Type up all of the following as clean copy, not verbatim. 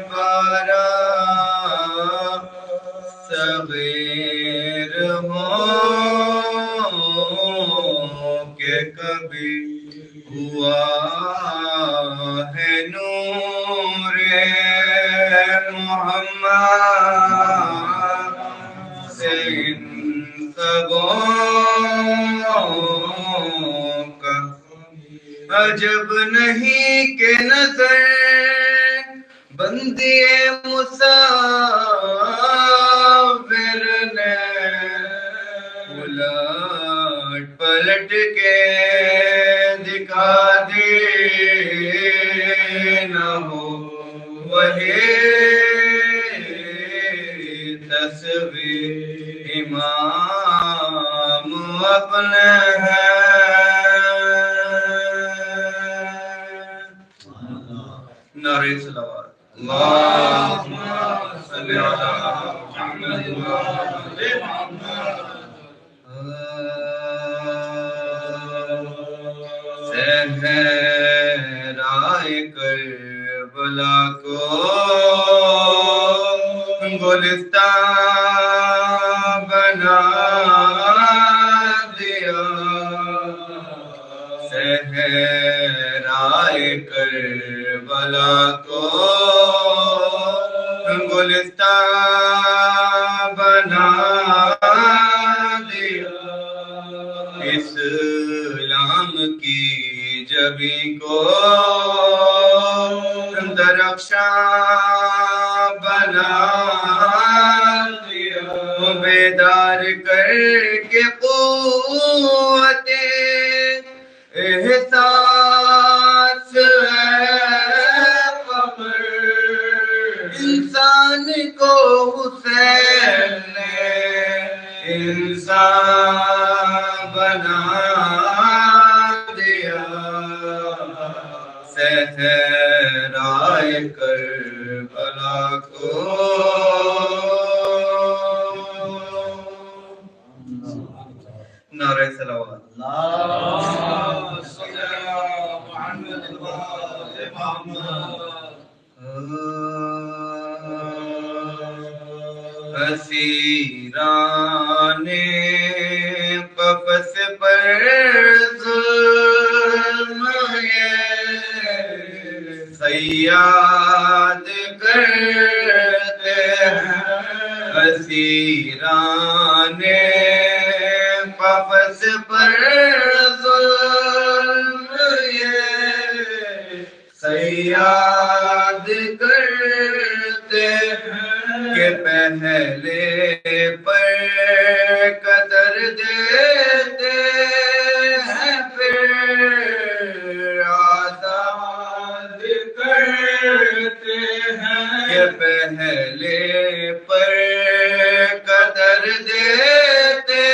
بارہ صغیر ہوں کہ کبھی ہوا ہے نور محمد سے ان سبوں کا عجب نہیں کہ نظر بندی مصور نے الٹ پلٹ کے دکھا دی نہ ہو وہی تصویر امام اپنے ہے نعرہ صلوات اللہم صلی علی محمد وآل محمد صحرائے کربلا کو گلستان بنا دیا صحرائے کربلا کو گلستان بنا دیا اسلام کی جبیں کو درخشاں بنا دیا بیدار کر کے قوت احساس ہے قمر انسان کو حسین نے انسان بنا دیا صحرائے کربلا کو نعرہ صلوات اللہم صلی علی محمد وآل محمد اسیران قفس پر ظلم یہ صیاد کرتے ہیں اسیران قفس پر ظلم یہ صیاد کرتے ہیں کہ پہلے پر قدر دیتے ہیں پھر آزاد کرتے ہیں کہ پہلے پر قدر دیتے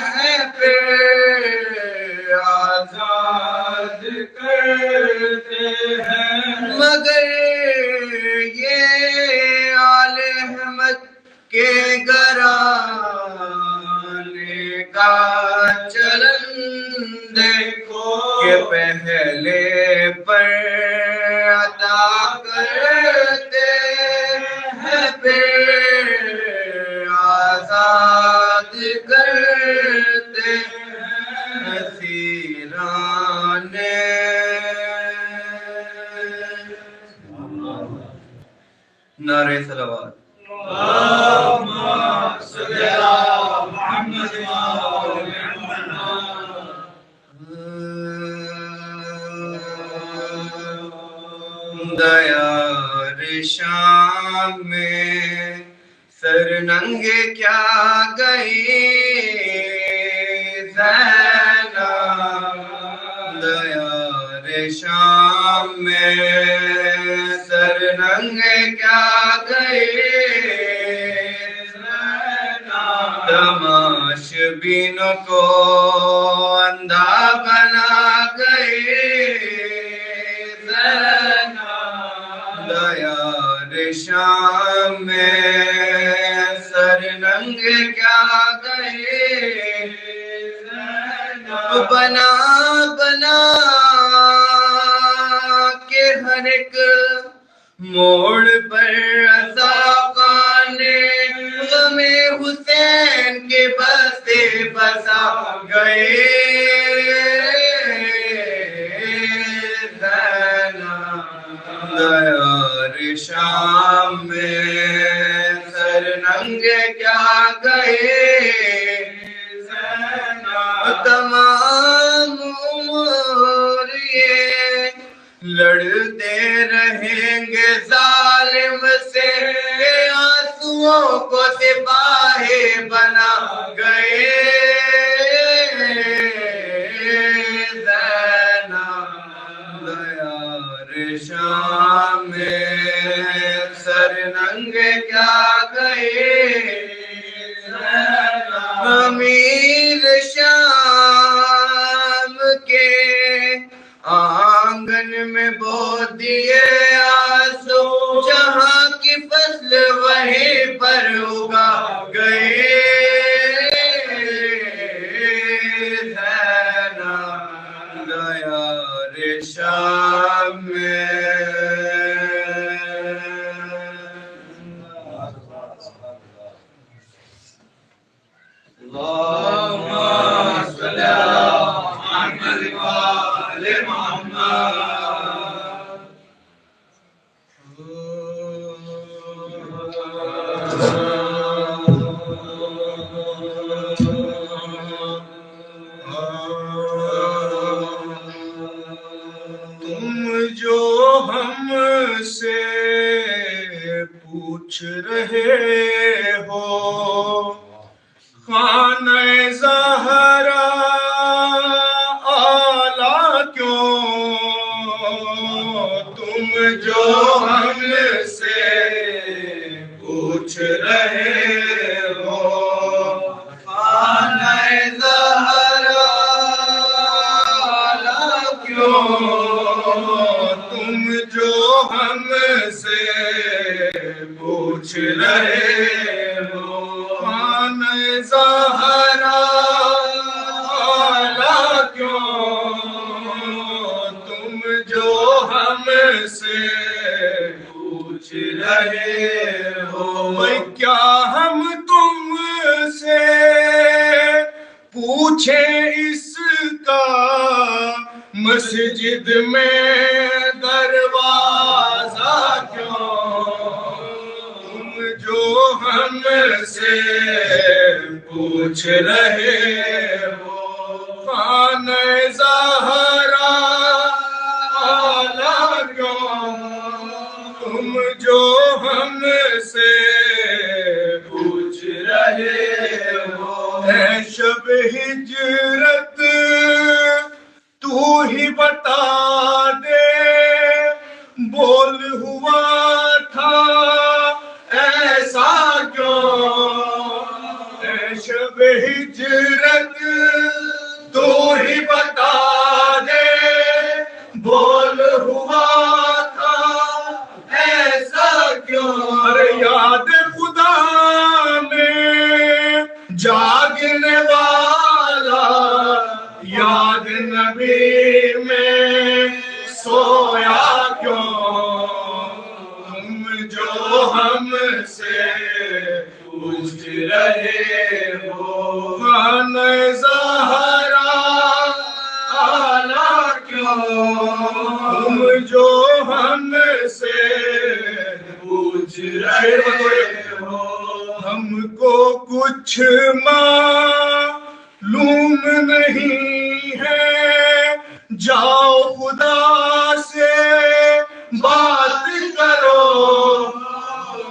ہیں پھر آزاد کرتے ہیں مگر یہ آل احمد کے گھرانے کا چلن دیکھو کہ پہلے پر عطا کرتے ہیں پھر آزاد کرتے ہیں اسیران نعرہ صلوات اللہم صلی علی محمد وآل محمد دیار شام میں سر ننگے کیا گئی زینب دیار شام میں سر ننگے کیا گئی تماش بین کو اندھا بنا گئی زینب دیار شام میں سر ننگے کیا گئی زینب بنا بنا کے ہر ایک موڑ پر رضا نے غم حسین کے بستے بسا گئے دیار شام میں سر ننگے کیا گئے تمام عمر یہ لڑتے رہیں گے ظالم سے آنسوؤں کو سپاہی بنا گئے دیار شام میں سر ننگے کیا گئے امیر شام کے آنگن میں بو دیے آنسو جہاں کی فصل وہیں پر اگا گئے دیار شام میں اللہم صلی علی محمد وآل محمد تم جو ہم سے پوچھ رہے ہو خانہ زہرا اعلیٰ کیوں تم جو ہم سے پوچھ رہے ہو خانہ زہرا اعلیٰ کیوں تم جو ہم سے پوچھ رہے ہو خانہ زہرا اعلیٰ کیوں تم جو ہم سے پوچھ رہے ہو کیا ہم تم سے پوچھیں اس کا مسجد میں دروازہ کیوں تم جو ہم سے پوچھ رہے ہو خانہ زہرا اعلیٰ کیوں تم جو ہم سے پوچھ رہے ہو اے شب ہجرت تو ہی بتا دے بول ہوا تھا ایسا کیوں اے شب ہجرت تو ہی بتا دے بول ہوا تھا ایسا کیوں ارے یاد خدا میں جاگنے والا یاد نبی میں سویا کیوں تم جو ہم سے پوچھ رہے ہو خانہ زہرا اعلیٰ کیوں تم جو ہم سے پوچھ رہے ہو ہم کو کچھ معلوم نہیں ہے جاؤ خدا سے بات کرو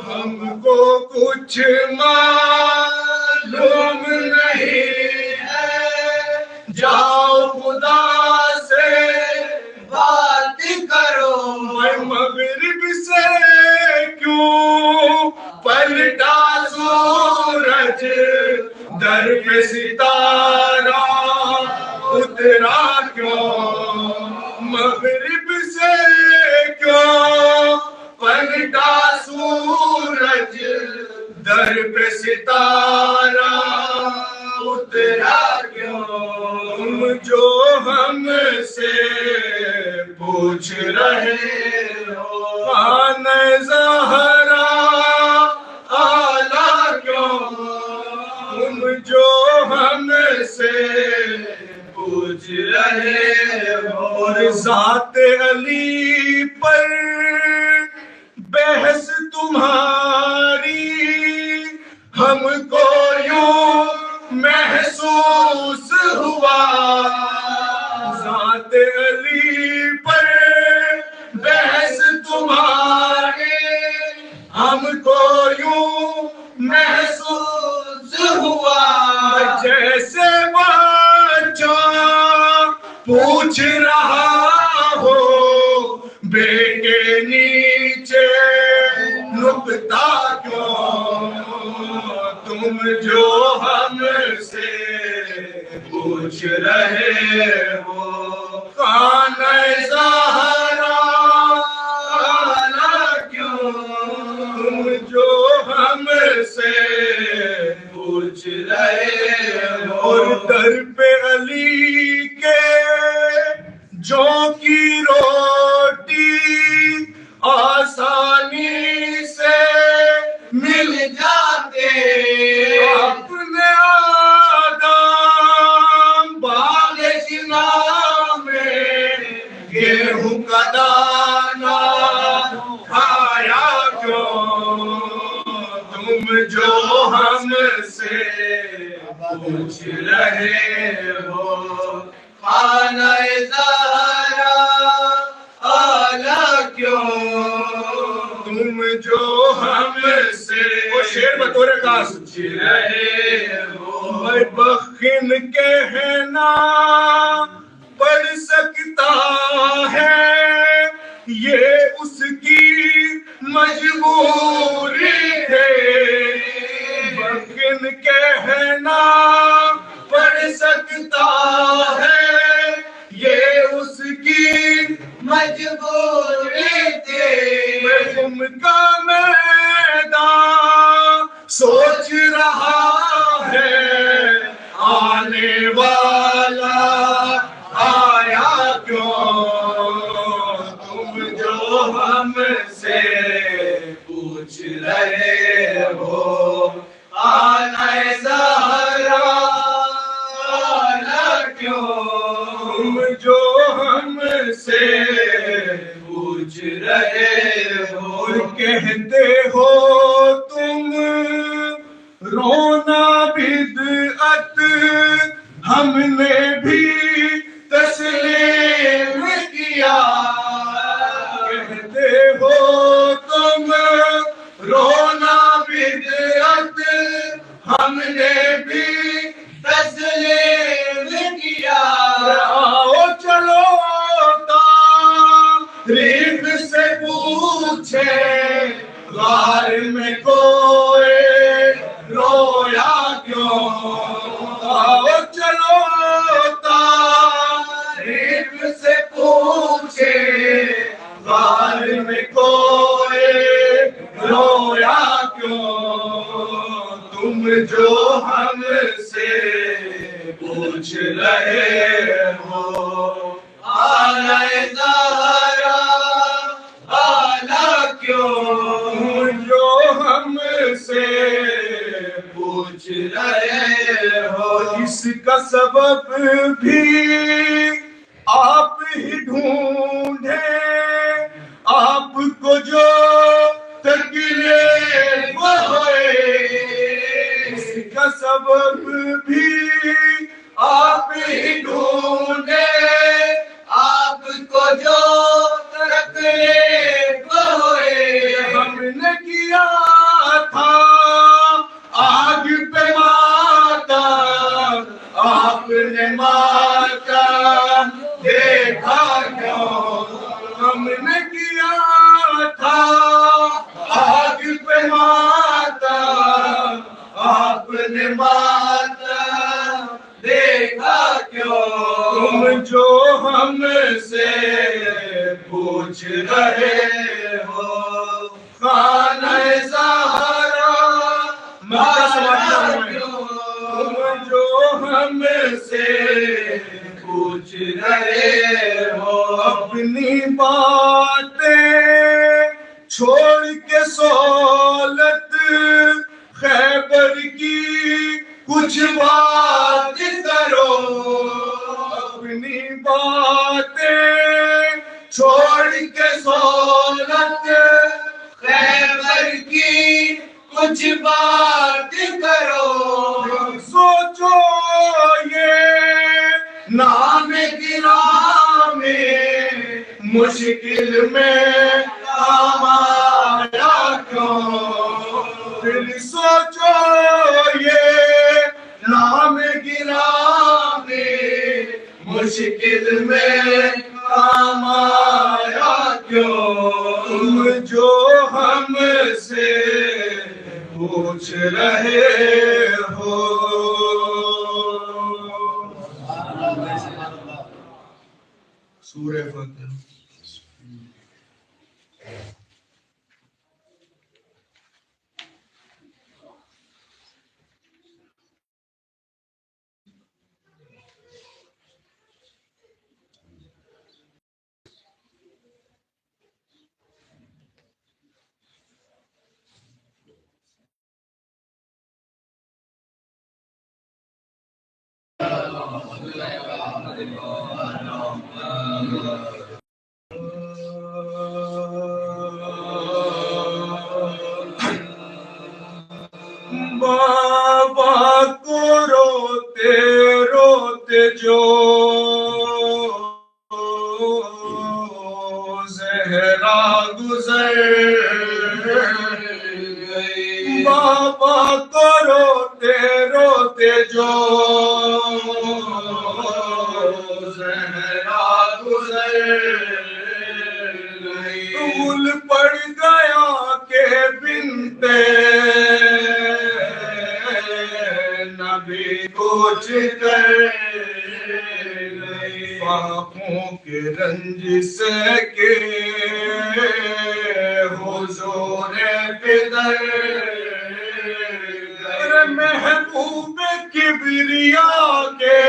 ہم کو کچھ معلوم نہیں ہے جاؤ خدا سے بات کرو میں مغرب سے کیوں پلٹا سورج در پہ ستارہ اترا کیوں مغرب سے کیوں پلٹا سورج در پہ ستارہ اترا کیوں تم جو ہم سے پوچھ رہے ہو خانہ زہرا آلہ کیوں تم جو ہم سے پوچھ رہے ہو، اور ذات علی پر بحث تمہاری ہم کو یوں محسوس ہوا، ذات علی پر بحث تمہاری ہم کو یوں محسوس ہوا، جیسے بچہ پوچھ رہا ہو بیٹے نیچے نکتا کیوں، تم جو ہم سے پوچھ رہے ہو، خانہ زہرا آلہ کیوں تم جو ہم سے پوچھ رہے ہو، اور در پہ علی کے جو کی روٹی آسانی سے مل جاتے، اپنے آدم باغ جنا میں گیہوں کا دانہ کھایا کیوں، تم جو ہم سے پوچھ رہے ہو، خانہ زہرا آلہ کیوں تم جو ہم سے، وہ شعر بطور خاص پوچھ رہے ہو، میں بخن کہنا پڑھ سکتا ہے یہ اس کی مجبوری ہے، بخن کہنا پڑھ سکتا ہے یہ اس کی مجبوری تھی، علم کا میدان سوچ رہا ہے آنے والا آیا کیوں، تم جو ہم سے پوچھ رہے ہو، خانہ زہرا آلہ کیوں تم جو ہم سے پوچھ رہے ہو، اور کہتے ہو تم رونا بدعت ہم نے بھی تسلیم کیا، کہتے ہو تم رونا بدعت ہم نے بھی تسلیم کیا، آؤ چلو تاریخ سے پوچھے غار میں کوئی رویا کیوں، آؤ چلو تاریخ سے پوچھے غار میں کوئی رویا کیوں، تم جو ہم سے پوچھ رہے ہو، خانہ زہرا آلہ کیوں جو ہم سے پوچھ رہے ہو، اس کا سبب بھی آپ ہی ڈھونڈے، آپ کو جو تکلیف ہوئے، اس کا سبب بھی آپ ہی ڈھونڈے، آپ کو جو تکلیف ہوئے، ہم نے کیا تھا آگ پہ ماتم، آپ نے ماتم دیکھا کیوں، ہم نے کیا تھا آگ پہ ماتم، آپ نے ماتم کے سہولت خیبر کی کچھ بات کرو، اپنی باتیں چھوڑ کے سہولت خیبر کی کچھ بات کرو، سوچو یہ نام گرام مشکل میں کام آیا کیوں، پھر سوچو یہ نام گرام مشکل میں کام آیا کیوں، تم جو ہم سے پوچھ رہے ہو۔ سورہ فتح۔ بابا کو روتے روتے جو زہرا گزر گئی، بابا کو روتے روتے جو زہرا گزر گئی، پھول پڑ گیا کہ بنتے نبی کچھ کر گئی، پاپوں کے رنج سے کے حضور پدر گئے، محبوب کبریا کے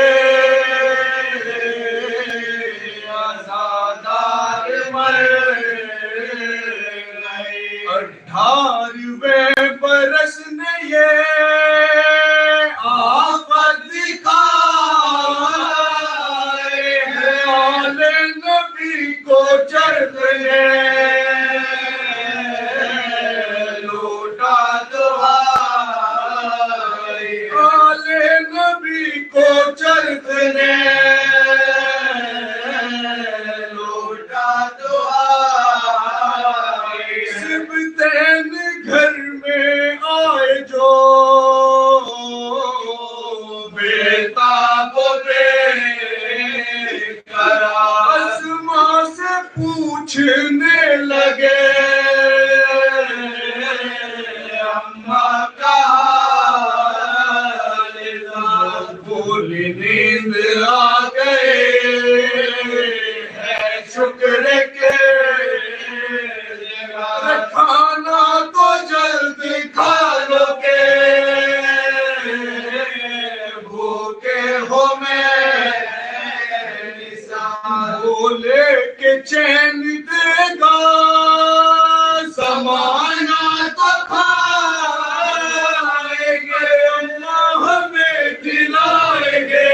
عزادار مر گئے، 18ویں برس نے یہ آفت دکھائے ہے، آل نبی کو چرخ نے لوٹا دہائی، آل نبی کو چرخ نے لوٹا دہائی، سبتین گھر میں آئے جو بیتاب و بے قرار، اسماء سے پوچھنے لگے اماں کا حال تھا، بولی نیند آ گئے ہے شکر کے، کھانا تو جلد کھا لو گے بھوکے ہو میں بولے کہ چین دے گا زمانہ تو کھائیں گے، اللہ ہمیں کھلائیں گے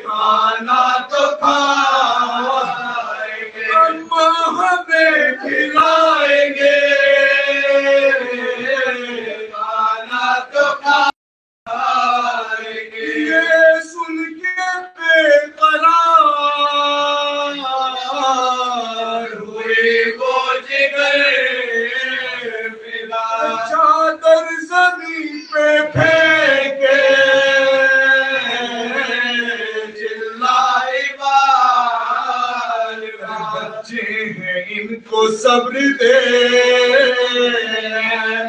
کھانا تو کھائیں گے، اللہ ہمیں کھلائیں گے کھانا تو کھائیں گے، یہ سن کے بے قرار ہوئے وہ جگر فدا، چادر زمین پہ پھینکے چلائی بار، بچے ہیں ان کو صبر دے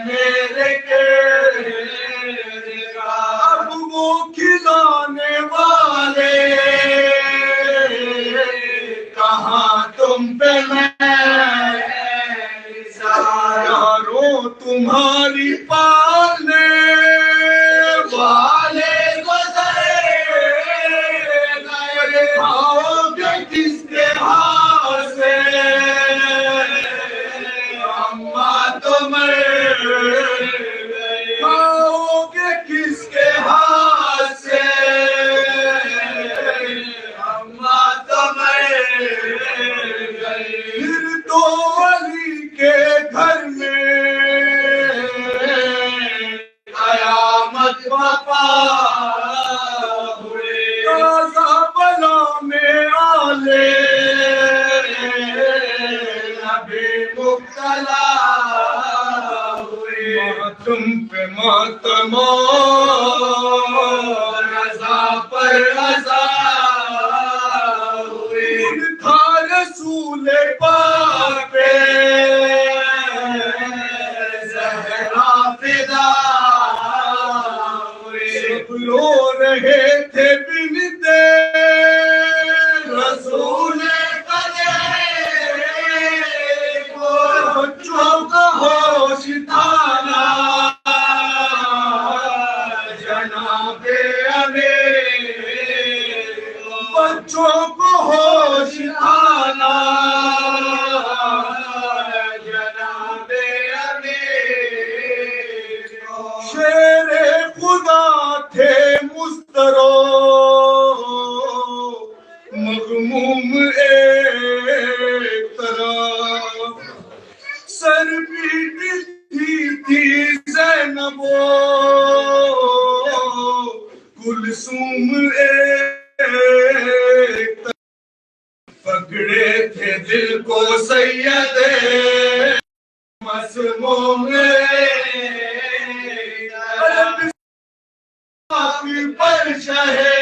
میرے کے، اب وہ کھلانے والے کہاں تم پہ میں یاروں تمہاری پالنے والے گزرے گئے، کھاؤ گے کس کے ہاتھ سے مبتلا ہوئے ماتم پہ ماتم رضا پر رضا ہوئے تھا رسول پاک پہ زہرا فدا ہوئے سب رو رہے تھے بنتے رسول بچوں کا ہوش تھانا جناب امیر بچوں کو ہوش تھانا جناب امیر شیر خدا تھے مسترو مغموم ایک طرف سر پیٹتی تھی زینب کلثوم ایک طرف پکڑے تھے دل کو سید مسموم پر شہے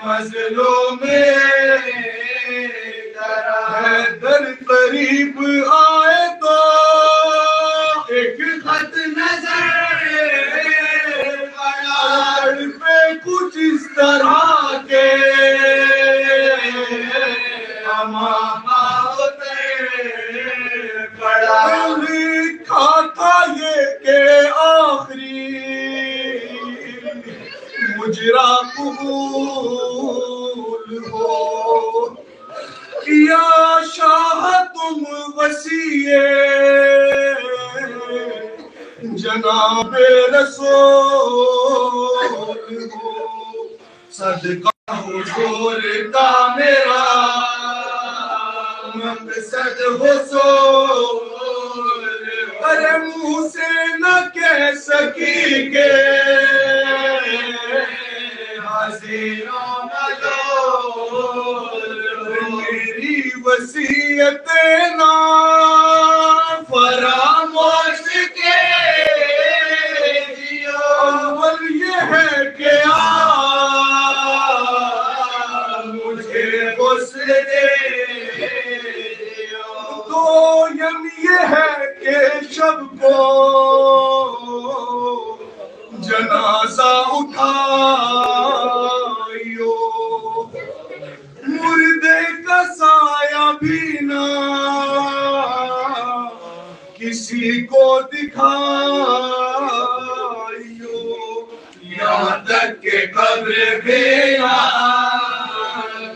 مظلوم حیدر قریب آئے تو ایک خط نظر پڑا سر پہ کچھ اس طرح کے امامہ اتر پڑا لکھا تھا یہ کہ آخری مجرا قبول ہو یا شاہ تم وسیع جناب رسول ہو صدقہ حضور کا میرا مقصد حصول ارے منہ سے نہ کہہ سکی کہ حسینوں ملول میری وصیت نہ فراموش کے دیو اول یہ ہے کہ مجھے غسل دے دیو دویم یہ ہے کہ شب کو جنازہ اٹھائیو مردے کا سایہ بھی نہ کسی کو دکھائیو یہاں تک کہ قبر بھی نہ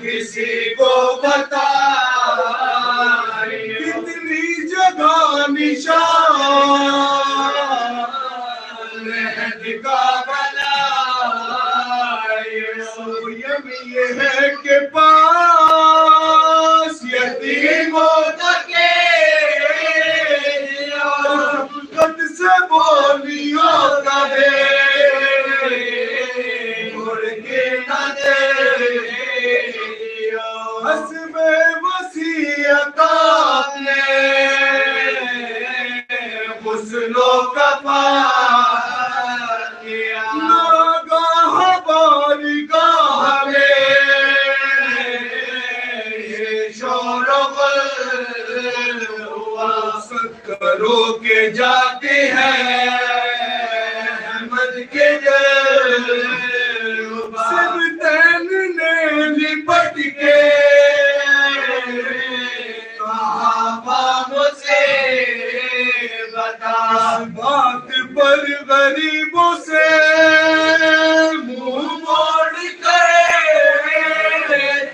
کسی کو بتائی کتنی جگہ نشان مہد کا بنائی سویم یہ ہے کہ پاس یتیموں تک خط سے بولیوں کا دے مڑ کے نہ دے حسب وصیت اپنے غسل و کفن کیا ناگاہ بارگاہ میں یہ شور و غل ہوا کرو کے جاتے ہیں احمد کے دل سبتین نے لپٹ کے کہا مجھے بتا بات پر غریبوں سے منہ موڑ کر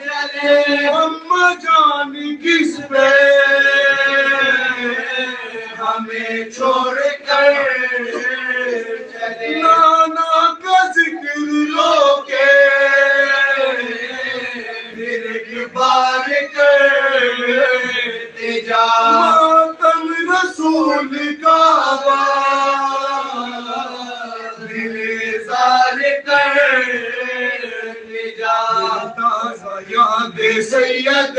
چلے ہم جان کس پہ ہمیں چھوڑ کر چلے نانا کا ذکر لو کے پھر ایک بار کرتے جا ماتم رسول کا دل زار کرتے جا تازہ یاد سید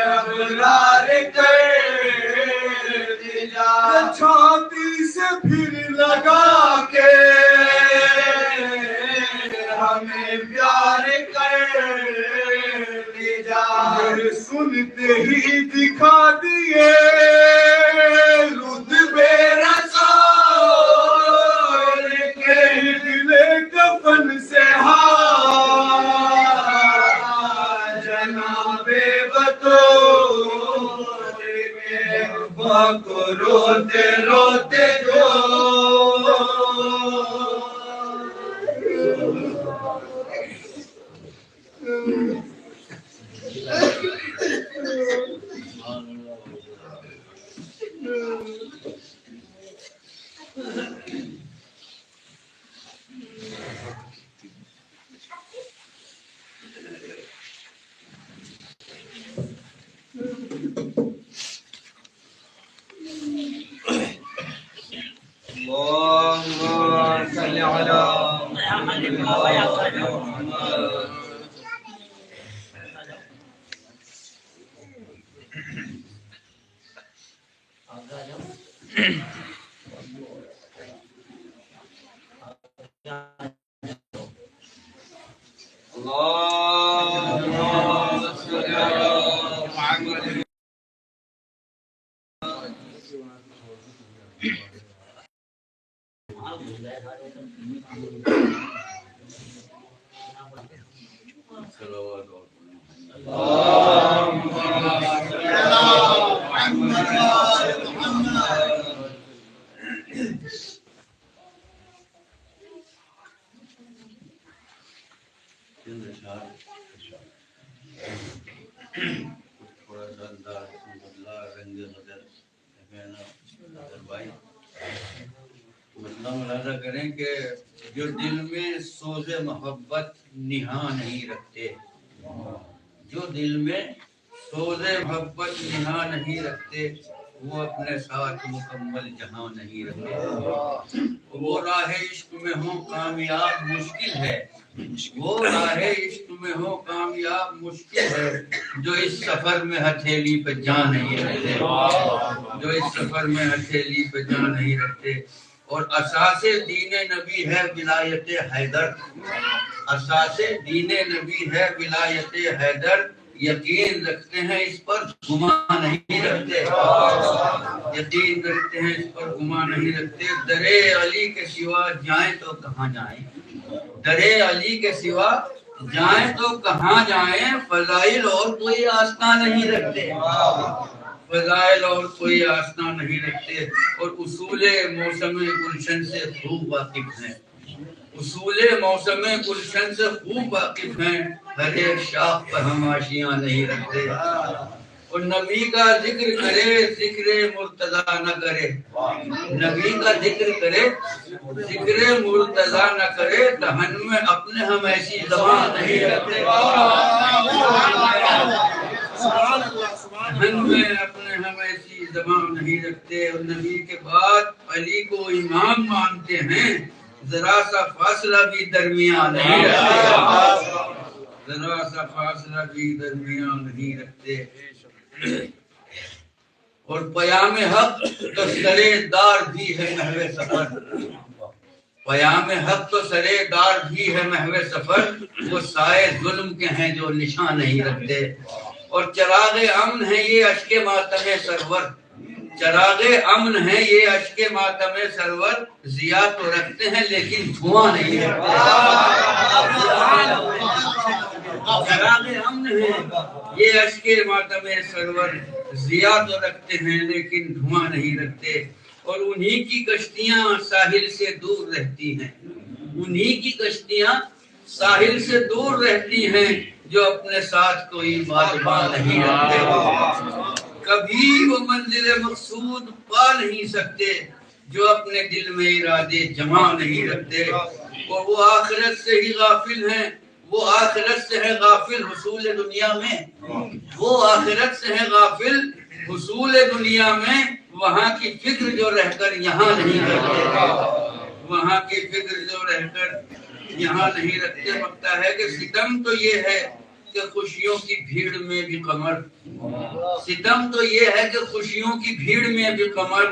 ابرار کر دیا، چھاتی سے پھر لگا کے ہمیں پیار کر دیا، سنتے ہی دکھا دیے رتبے رسول کے، دل کفن سے جناب بطور کے کو روتے روتے جو اللهم صل على ملاحظہ کریں کہ جو دل میں سوز محبت نہا نہیں رکھتے، جو دل میں سوز محبت نہا نہیں رکھتے، وہ اپنے ساتھ مکمل جہاں نہیں رکھتے۔ وہ راہ عشق میں ہو کامیاب مشکل ہے، وہ راہ عشق میں ہو کامیاب مشکل ہے، جو اس سفر میں ہتھیلی پہ جان نہیں رکھتے، جو اس سفر میں ہتھیلی پہ جان نہیں رکھتے۔ اور اساس دین نبی ہے ولایت حیدر، اساس دین نبی ہے ولایت حیدر، یقین رکھتے ہیں اس پر گمان نہیں رکھتے، یقین رکھتے ہیں اس پر گمان نہیں رکھتے۔ درے علی کے سوا جائیں تو کہاں جائیں، درے علی کے سوا جائیں تو کہاں جائیں، فضائل اور کوئی آستہ نہیں رکھتے، فضائل اور کوئی آستہ نہیں رکھتے۔ اور اصول موسم گلشن سے خوب واقف ہیں، اصول موسم گلشن سے خوب واقف ہیں، ہر ایک شاخ پر ہم آشیاں نہیں رکھتے۔ اور نبی کا ذکر کرے ذکر مرتضی نہ کرے، نبی کا ذکر کرے ذکر مرتضی نہ کرے، دہن میں اپنے ہم ایسی زبان نہیں رکھتے، دہن میں اپنے ہم ایسی زبان نہیں رکھتے۔ اور نبی کے بعد علی کو امام مانتے ہیں، ذرا سا فاصلہ بھی درمیان نہیں رکھتے، ذرا سا فاصلہ بھی درمیان نہیں رکھتے۔ اور پیام حق تو سرے دار بھی ہے محو سفر، پیام حق تو سرے دار بھی ہے محو سفر، وہ سائے ظلم کے ہیں جو نشان نہیں رکھتے۔ اور چراغ امن ہے یہ اشک ماتم سرور، چراغ امن ہے یہ اشک ماتم سرور، ضیا تو رکھتے ہیں لیکن دھواں نہیں رکھتے، چراغ امن ہے یہ اشک ماتم سرور، ضیا تو رکھتے ہیں لیکن دھواں نہیں رکھتے۔ اور انہی کی کشتیاں ساحل سے دور رہتی ہیں، انہی کی کشتیاں ساحل سے دور رہتی ہیں، جو اپنے ساتھ کوئی بادباں نہیں رکھتے، کبھی وہ منزل مقصود پا نہیں سکتے، جو اپنے دل میں ارادے جمع نہیں رکھتے۔ اور وہ آخرت سے ہی غافل ہیں، وہ آخرت سے ہے غافل حصول دنیا میں، وہ آخرت سے ہے غافل حصول دنیا میں، وہاں کی فکر جو رہ کر یہاں نہیں رکھتے، وہاں کی فکر جو رہ کر یہاں نہیں رکھتے۔ لگتا ہے کہ ستم تو یہ ہے کہ خوشیوں کی بھیڑ میں بھی قمر، ستم تو یہ ہے کہ خوشیوں کی بھیڑ میں بھی قمر،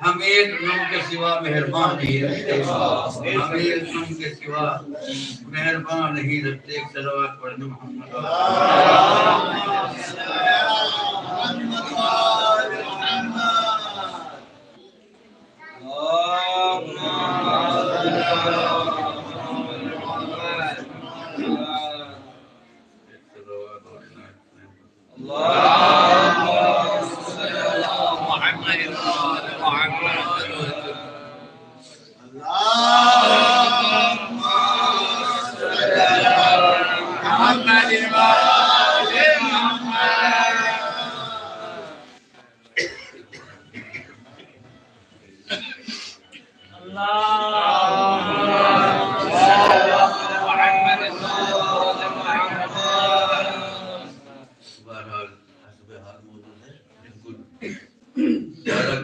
ہم ایک غم کے سوا مہربان نہیں رکھتے، ہم ایک غم کے سوا مہربان نہیں رکھتے۔ ایک صلوات پڑھنا محمد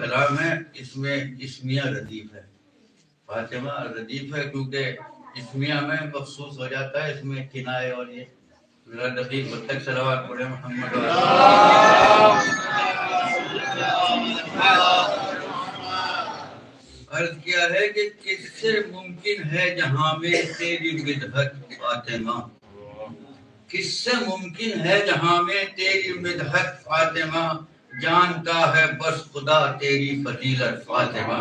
کلام ہے، اس میں اسمیہ ردیف ہے، فاطمہ ردیف ہے، کیونکہ اسمیہ میں مخصوص ہو جاتا ہے، اس میں کنائے اور یہ میرا دقیق تک صلوات پڑھے محمد عرض کیا ہے کہ کس سے ممکن ہے جہاں میں تیری مدحت فاطمہ، کس سے ممکن ہے جہاں میں تیری مدحت فاطمہ، جانتا ہے بس خدا تیری فضیلت فاطمہ۔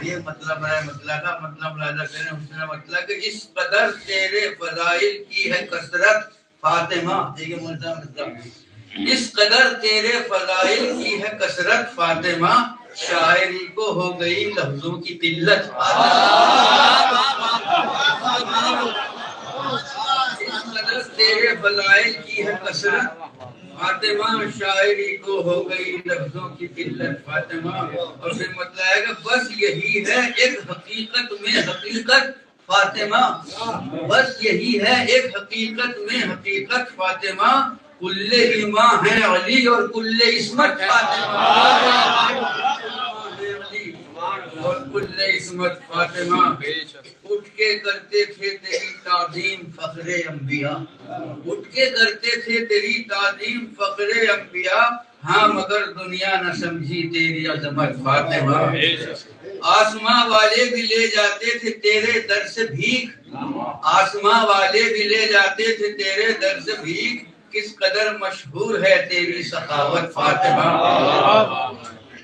یہ مطلب ہے، مطلب کا مطلب لازہ کریں، اس نے مطلب کہ اس قدر تیرے فضائل کی ہے کثرت فاطمہ، اس قدر تیرے فضائل کی ہے کثرت فاطمہ، شاعری کو ہو گئی لفظوں کی قلت فاطمہ، اس قدر تیرے فضائل کی ہے کثرت فاطمہ، شاعری کو ہو گئی لفظوں کی قلت فاطمہ۔ اور پھر مطلب ہے کہ بس یہی ہے ایک حقیقت میں حقیقت فاطمہ، بس یہی ہے ایک حقیقت میں حقیقت فاطمہ، کل ایماں ہے علی اور کل عصمت فاطمہ، اور کل عصمت فاطمہ۔ اٹھ کے کرتے تھے تیری تعظیم فخر انبیاء، اٹھ کے کرتے تھے تیری تعظیم فخر انبیاء، ہاں مگر دنیا نہ سمجھی تیری عظمت فاطمہ۔ آسماں والے بھی لے جاتے تھے تیرے در سے بھیک، آسماں والے بھی لے جاتے تھے تیرے در سے بھیک، کس قدر مشہور ہے تیری سخاوت فاطمہ۔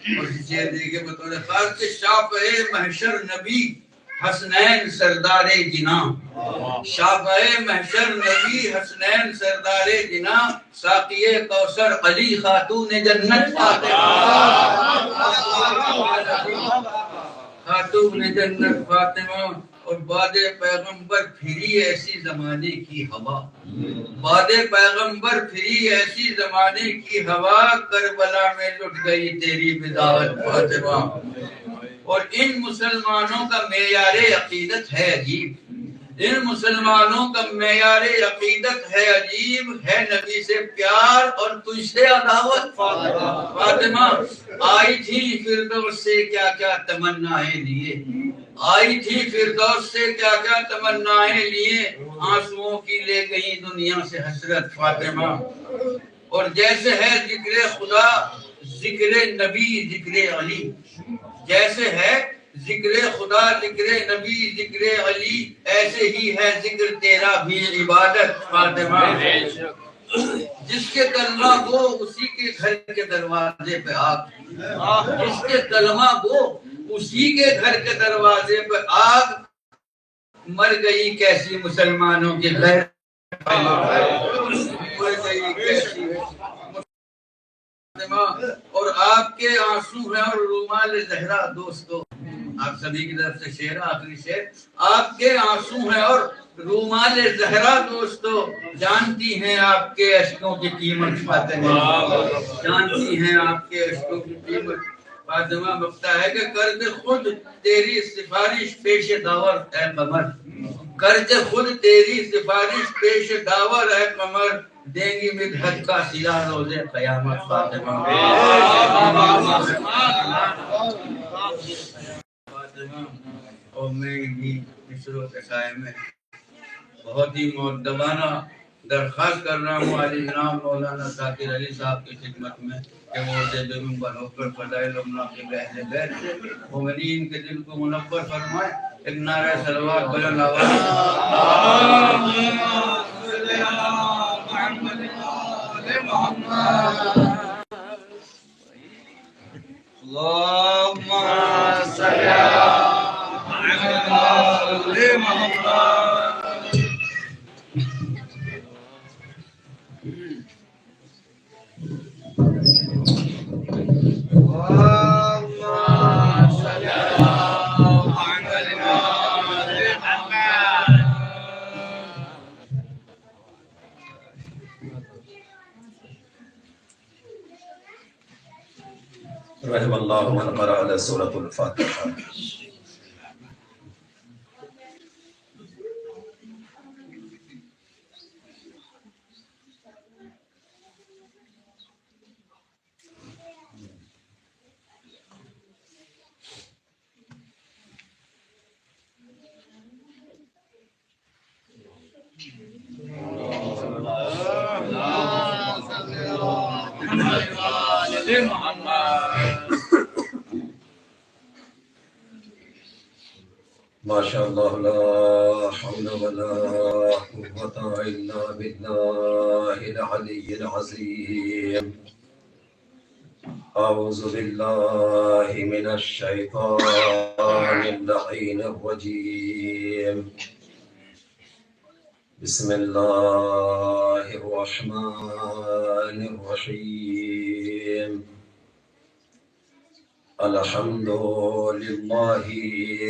اور شعر دیکھے بطور خاص کہ شافع محشر نبی حسنین سردار جناں، شافع محشر نبی حسنین سردار جناں، ساقی کوثر علی خاتون جنت فاطمہ، خاتون جنت فاطمہ۔ اور باد پیغمبر پھری ایسی زمانے کی ہوا، باد پیغمبر پھری ایسی زمانے کی ہوا، کربلا میں لٹ گئی تیری بضاعت فاطمہ۔ اور ان مسلمانوں کا معیار عقیدت ہے عجیب، ان مسلمانوں کا معیار عقیدت ہے عجیب، ہے نبی سے پیار اور تجھ سے عداوت فاطمہ۔ آئی تھی فردوس سے کیا کیا تمنائیں لیے، آئی تھی فردوس سے کیا کیا تمنائیں لیے، آنسوؤں کی لے گئی دنیا سے حسرت فاطمہ۔ اور جیسے ہے ذکر خدا ذکر نبی ذکر علی، جیسے ہے ذکر خدا ذکر نبی ذکر علی، ایسے ہی ہے ذکر تیرا بھی عبادت فاطمہ۔ جس کے کلمہ گو اسی کے گھر کے دروازے پہ آگ، جس کے کلمہ گو اسی کے گھر کے دروازے پہ آگ، مر گئی کیسی مسلمانوں کے گھر، مر گئی کیسی۔ اور آپ کے آنسو ہیں اور رومال زہرا دوستو، آپ سبھی کی طرف سے شعر آخری شعر، آپ کے آنسو ہیں اور رومال زہرا دوستو، جانتی ہیں آپ کے اشکوں کی قیمت فاطمہ، جانتی ہیں آپ کے اشکوں کی قیمت فاطمہ۔ بکتا ہے کہ کر کے خود تیری سفارش پیش داور اے قمر، کر کے خود تیری سفارش پیش داور اے قمر، دیں گی مدحت کا صلہ روز قیامت فاطمہ۔ اور میں بھی مصروں کے سائے میں بہت ہی مؤدبانہ درخواست کر رہا ہوں علی جناب مولانا ذاکر علی صاحب کی خدمت میں کہ وہ جب بنو پر فضائل اللہ کے اہل بیت سے مومنین کے دل کو منور فرمائے. ایک نعرہ صلوات بلند آواز اللهم صل على محمد. رحم اللہ من قرأ سورۃ الفاتحہ. ماشاء اللہ لا حول ولا قوة الا باللہ العلی العظیم. اعوذ باللہ من الشیطان اللعین الرجیم. بسم اللہ الرحمن الرحیم. الحمد للہ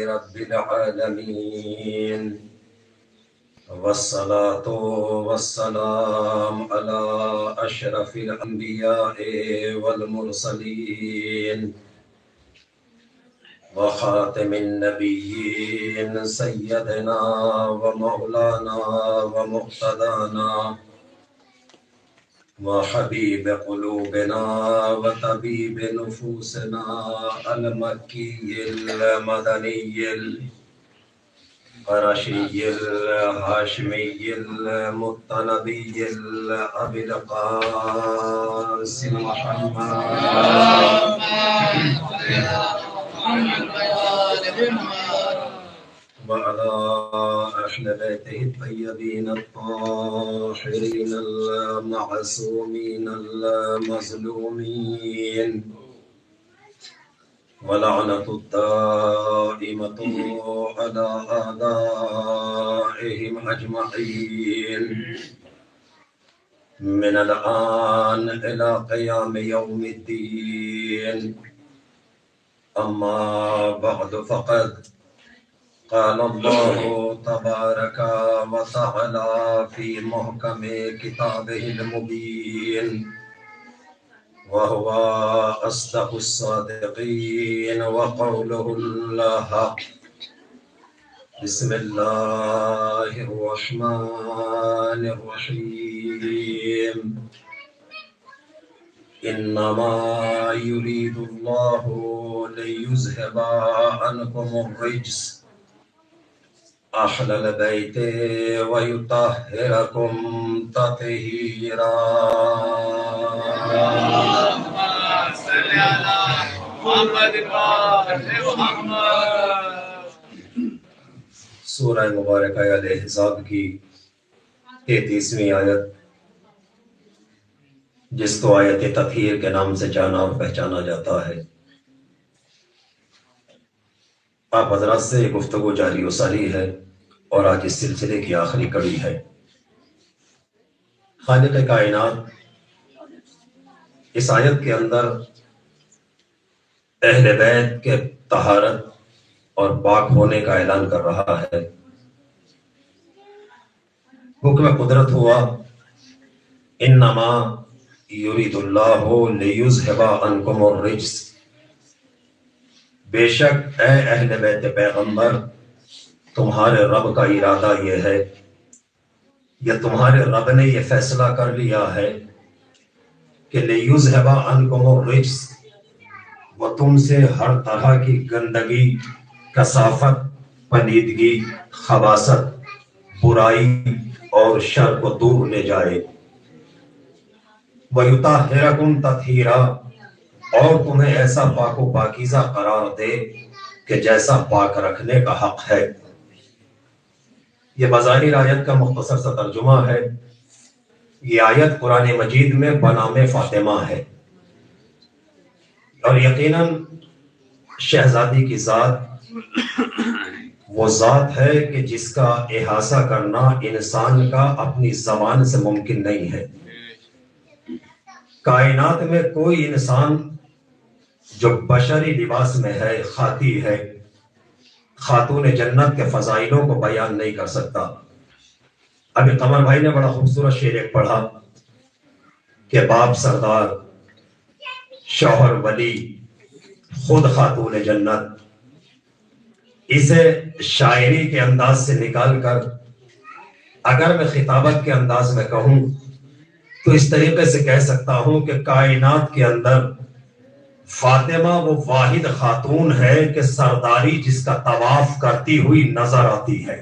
رب العالمین والصلاة والسلام على اشرف الانبیاء والمرسلین وخاتم النبیین سیدنا ومولانا ومقتدانا وحبیب قلوبنا وطبیب نفوسنا المکی المدنی القرشی الہاشمی المطلبی الابی القاسم وعلى أهل بيته الطيبين الطاهرين المعصومين المظلومين ولعنة الدائمة على أعدائهم أجمعين من الآن إلى قيام يوم الدين. أما بعد فقد قال الله تبارك وتعالى في محكم كتابه المبين وهو أصدق الصادقين وقوله الحق. بسم الله الرحمن الرحيم. إنما يريد الله ليذهب عنكم الرجس أهل البيت ويطهركم تطهيرا. اللهم صل على محمد وآل محمد. سورہ مبارکہ الاحزاب کی 33ویں آیت، جس کو آیت تطہیر کے نام سے جانا اور پہچانا جاتا ہے، آپ حضرات سے گفتگو جاری و ساری ہے اور آج اس سلسلے کی آخری کڑی ہے. خالق کائنات اس آیت کے اندر اہل بیت کے طہارت اور پاک ہونے کا اعلان کر رہا ہے. حکم قدرت ہوا انما یرید اللہ لیذھب عنکم الرجس. بے شک اے اہل بیت پیغمبر، تمہارے رب کا ارادہ یہ ہے یا تمہارے رب نے یہ فیصلہ کر لیا ہے کہ لیذھب عنکم الرجس، وہ تم سے ہر طرح کی گندگی، کثافت، پلیدگی، خباثت برائی اور شر کو دور لے جائے، وَيُطَهِّرَكُمْ تَطْهِيرًا، اور تمہیں ایسا پاک و پاکیزہ قرار دے کہ جیسا پاک رکھنے کا حق ہے۔ یہ بظاہر آیت کا مختصر سا ترجمہ ہے۔ یہ آیت قرآن مجید میں بنام فاطمہ ہے، اور یقیناً شہزادی کی ذات وہ ذات ہے کہ جس کا احاطہ کرنا انسان کا اپنی زبان سے ممکن نہیں ہے۔ کائنات میں کوئی انسان جو بشری لباس میں ہے، خاطی ہے، خاتون جنت کے فضائلوں کو بیان نہیں کر سکتا۔ ابھی قمر بھائی نے بڑا خوبصورت شعر ایک پڑھا کہ باپ سردار، شوہر ولی، خود خاتون جنت۔ اسے شاعری کے انداز سے نکال کر اگر میں خطابت کے انداز میں کہوں تو اس طریقے سے کہہ سکتا ہوں کہ کائنات کے اندر فاطمہ وہ واحد خاتون ہے کہ سرداری جس کا طواف کرتی ہوئی نظر آتی ہے۔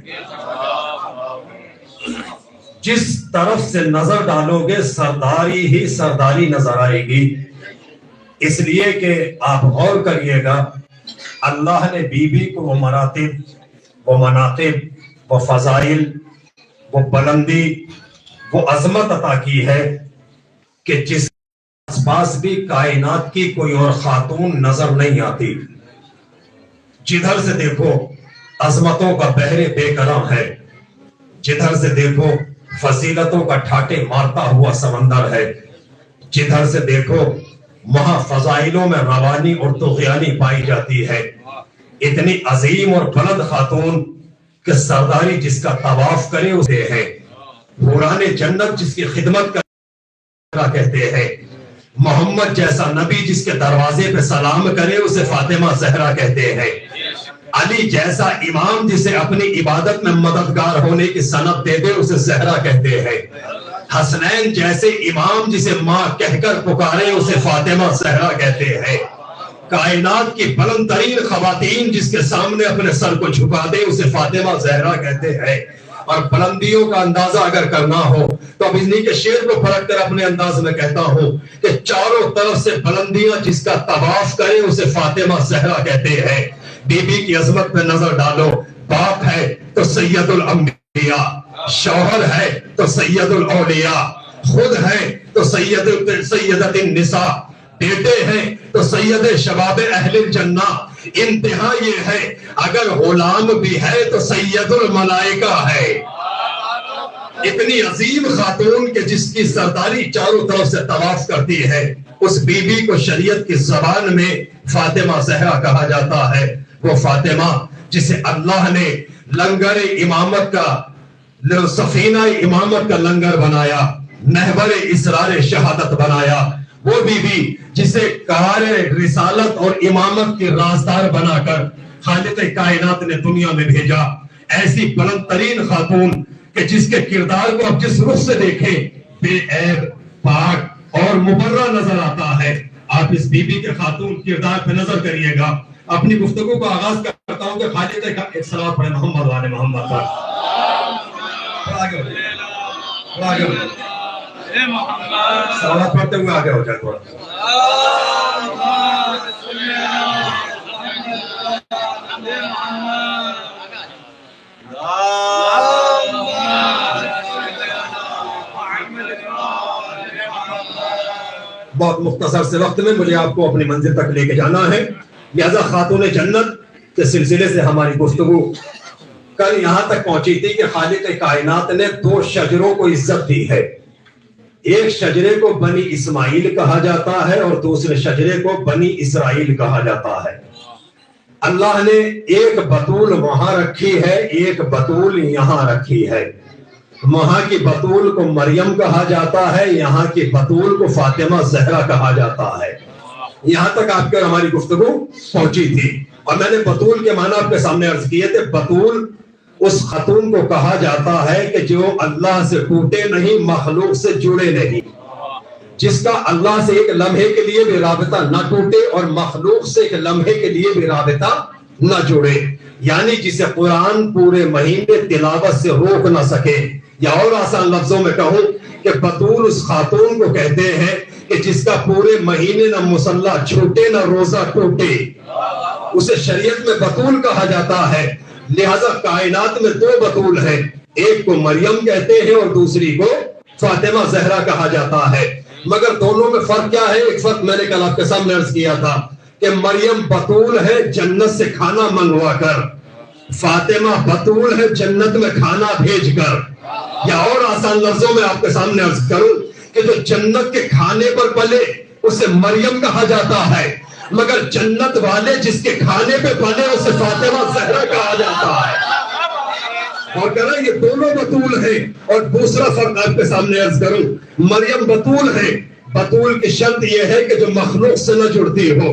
جس طرف سے نظر ڈالو گے سرداری ہی سرداری نظر آئے گی، اس لیے کہ آپ غور کریے گا، اللہ نے بی بی کو وہ مراتب، وہ مناقب، وہ فضائل، وہ بلندی، وہ عظمت عطا کی ہے کہ جس آس پاس بھی کائنات کی کوئی اور خاتون نظر نہیں آتی۔ جدھر سے دیکھو عظمتوں کا بحر بے کرم ہے، جدھر سے دیکھو فضیلتوں کا ٹھاٹے مارتا ہوا سمندر ہے، جدھر سے دیکھو وہاں فضائلوں میں روانی اور طغیانی پائی جاتی ہے۔ اتنی عظیم اور بلند خاتون کہ سرداری جس کا طواف کرے اسے ہے، حوران جنت جس کی خدمت کا کہتے ہیں، محمد جیسا نبی جس کے دروازے پہ سلام کرے اسے فاطمہ زہرا کہتے ہیں، علی جیسا امام جسے اپنی عبادت میں مددگار ہونے کی سند دے دے اسے زہرا کہتے ہیں، حسنین جیسے امام جسے ماں کہہ کر پکارے اسے فاطمہ زہرا کہتے ہیں، کائنات کی بلند ترین خواتین جس کے سامنے اپنے سر کو جھکا دے اسے فاطمہ زہرا کہتے ہیں۔ اور بلندیوں کا اندازہ اگر کرنا ہو تو اب انہی کے شعر کو پلٹ کر اپنے انداز میں کہتا ہوں کہ چاروں طرف سے بلندیاں جس کا طواف کرے اسے فاطمہ زہرا کہتے ہیں۔ بی بی کی عظمت پہ نظر ڈالو، باپ ہے تو سید الانبیاء، شوہر ہے تو سید الاولیاء، خود ہے تو سیدت النساء، بیٹے ہیں تو سید شباب اہل الجنہ۔ انتہا یہ ہے اگر غلام بھی ہے تو سید الملائکہ ہے۔ اتنی عظیم خاتون کہ جس کی سرداری چاروں طرف سے طواف کرتی ہے، اس بی بی کو شریعت کی زبان میں فاطمہ زہرا کہا جاتا ہے۔ وہ فاطمہ جسے اللہ نے لنگر امامت کا، سفینہ امامت کا لنگر بنایا، محور اسرار شہادت بنایا، وہ بی بی جسے کار رسالت اور امامت کی رازدار بنا کر خالق کائنات نے دنیا میں بھیجا۔ ایسی بلند ترین خاتون کہ جس کے کردار کو اب جس رخ سے دیکھیں بے عیب، پاک اور مبرہ نظر آتا ہے۔ آپ اس بی بی کے خاتون کردار پہ نظر کریے گا۔ اپنی گفتگو کو آغاز کرتا ہوں کہ خالق کا ایک صلوات پڑھیں محمد والے محمد پر۔ صلوات پڑھتے ہوئے آگے ہو جائے تھوڑا۔ بہت مختصر سے وقت میں مجھے آپ کو اپنی منزل تک لے کے جانا ہے، لہذا خاتون جنت کے سلسلے سے ہماری گفتگو کل یہاں تک پہنچی تھی کہ خالق کائنات نے دو شجروں کو عزت دی ہے۔ ایک شجرے کو بنی اسماعیل کہا جاتا ہے اور دوسرے شجرے کو بنی اسرائیل کہا جاتا ہے۔ اللہ نے ایک بطول وہاں رکھی ہے، ایک بطول یہاں رکھی ہے۔ وہاں کی بطول کو مریم کہا جاتا ہے، یہاں کی بطول کو فاطمہ زہرا کہا جاتا ہے۔ یہاں تک آپ کے ہماری گفتگو پہنچی تھی، اور میں نے بطول کے معنی آپ کے سامنے عرض کیے تھے۔ بطول اس خاتون کو کہا جاتا ہے کہ جو اللہ سے ٹوٹے نہیں، مخلوق سے جڑے نہیں، جس کا اللہ سے ایک لمحے کے لیے بھی رابطہ نہ ٹوٹے اور مخلوق سے ایک لمحے کے لیے بھی رابطہ نہ جڑے، یعنی جسے قرآن پورے مہینے تلاوت سے روک نہ سکے، یا اور آسان لفظوں میں کہوں کہ بطول اس خاتون کو کہتے ہیں کہ جس کا پورے مہینے نہ مصلح چھوٹے نہ روزہ ٹوٹے، اسے شریعت میں بطول کہا جاتا ہے۔ لہذا کائنات میں دو بطول ہیں، ایک کو مریم کہتے ہیں اور دوسری کو فاطمہ زہرا کہا جاتا ہے، مگر دونوں میں فرق کیا ہے؟ ایک فرق میں نے کل آپ کے سامنے عرض کیا تھا کہ مریم بطول ہے جنت سے کھانا منگوا کر، فاطمہ بطول ہے جنت میں کھانا بھیج کر۔ یا اور آسان لفظوں میں آپ کے سامنے عرض کروں کہ جو جنت کے کھانے پر پلے اسے مریم کہا جاتا ہے، مگر جنت والے جس کے کھانے پہ پلے اسے فاطمہ زہرا کہا جاتا ہے۔ اور کہنا یہ دونوں بطول ہیں۔ اور دوسرا فرق آپ کے سامنے عرض کروں، مریم بطول ہے، بطول کی شرط یہ ہے کہ جو مخلوق سے نہ جڑتی ہو۔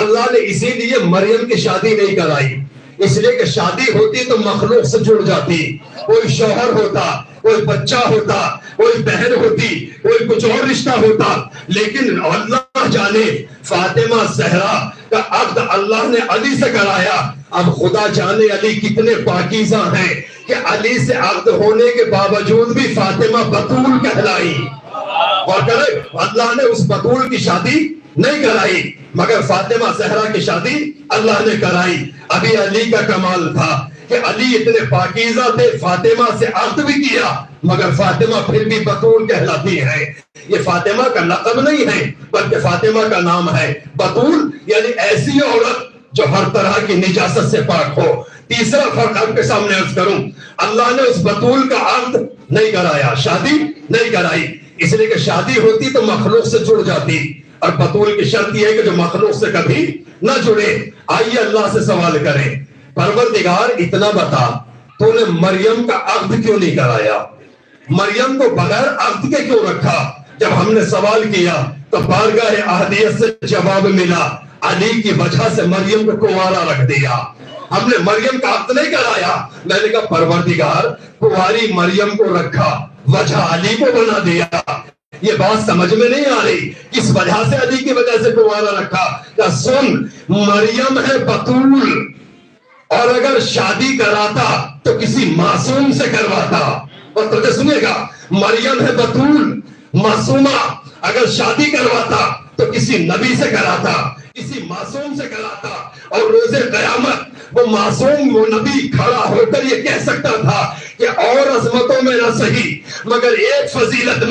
اللہ نے اسی لیے مریم کی شادی نہیں کرائی، اس لیے کہ شادی ہوتی تو مخلوق سے جڑ جاتی، کوئی شوہر ہوتا، کوئی بچہ ہوتا، کوئی بہن ہوتی، کوئی کچھ اور رشتہ ہوتا، لیکن اللہ جانے فاطمہ زہرا کا عقد اللہ نے علی سے کرایا۔ اب خدا جانے علی کتنے پاکیزہ ہیں کہ علی سے عقد ہونے کے باوجود بھی فاطمہ بطول کہلائی۔ اور کرے اللہ نے اس بطول کی شادی نہیں کرائی، مگر فاطمہ زہرا کی شادی اللہ نے کرائی۔ ابھی علی کا کمال تھا کہ علی اتنے پاکیزہ تھے، فاطمہ سے عقد بھی کیا، مگر فاطمہ پھر بھی بطول کہلاتی ہے۔ یہ فاطمہ کا لقب نہیں ہے بلکہ فاطمہ کا نام ہے۔ بطول یعنی ایسی عورت جو ہر طرح کی نجاست سے پاک ہو۔ تیسرا فرق آپ کے سامنے عرض کروں، اللہ نے اس بطول کا عقد نہیں کرایا، شادی نہیں کرائی، اس لیے کہ شادی ہوتی تو مخلوق سے جڑ جاتی، اور بطول کی شرط یہ ہے کہ جو مخلوق سے کبھی نہ جڑے۔ آئیے اللہ سے سوال کریں، پروردگار اتنا بتا، تو نے مریم کا عقد کیوں نہیں کرایا؟ مریم کو بغیر عقد کے کیوں رکھا؟ جب ہم نے سوال کیا تو بارگاہ احدیت سے جواب ملا، علی کی وجہ سے مریم کو کنوارا رکھ دیا، ہم نے مریم کا عقد نہیں کرایا۔ میں نے کہا پروردگار کنواری مریم کو رکھا، وجہ علی کو بنا دیا، یہ بات سمجھ میں نہیں آ رہی، کس وجہ سے علی کی وجہ سے کنوارا رکھا؟ کہ سن، مریم ہے بطول، اور اگر شادی کراتا تو کسی معصوم سے کرواتا۔ اور تجھے سنے گا، مریم ہے بطول معصومہ، اگر شادی کرواتا تو کسی نبی سے کراتا، کسی معصوم سے کراتا، اور روز قیامت وہ معصوم وہ نبی کھڑا ہو کر یہ کہہ سکتا تھا کہ اور عظمتوں میں نہ صحیح مگر ایک فضیلت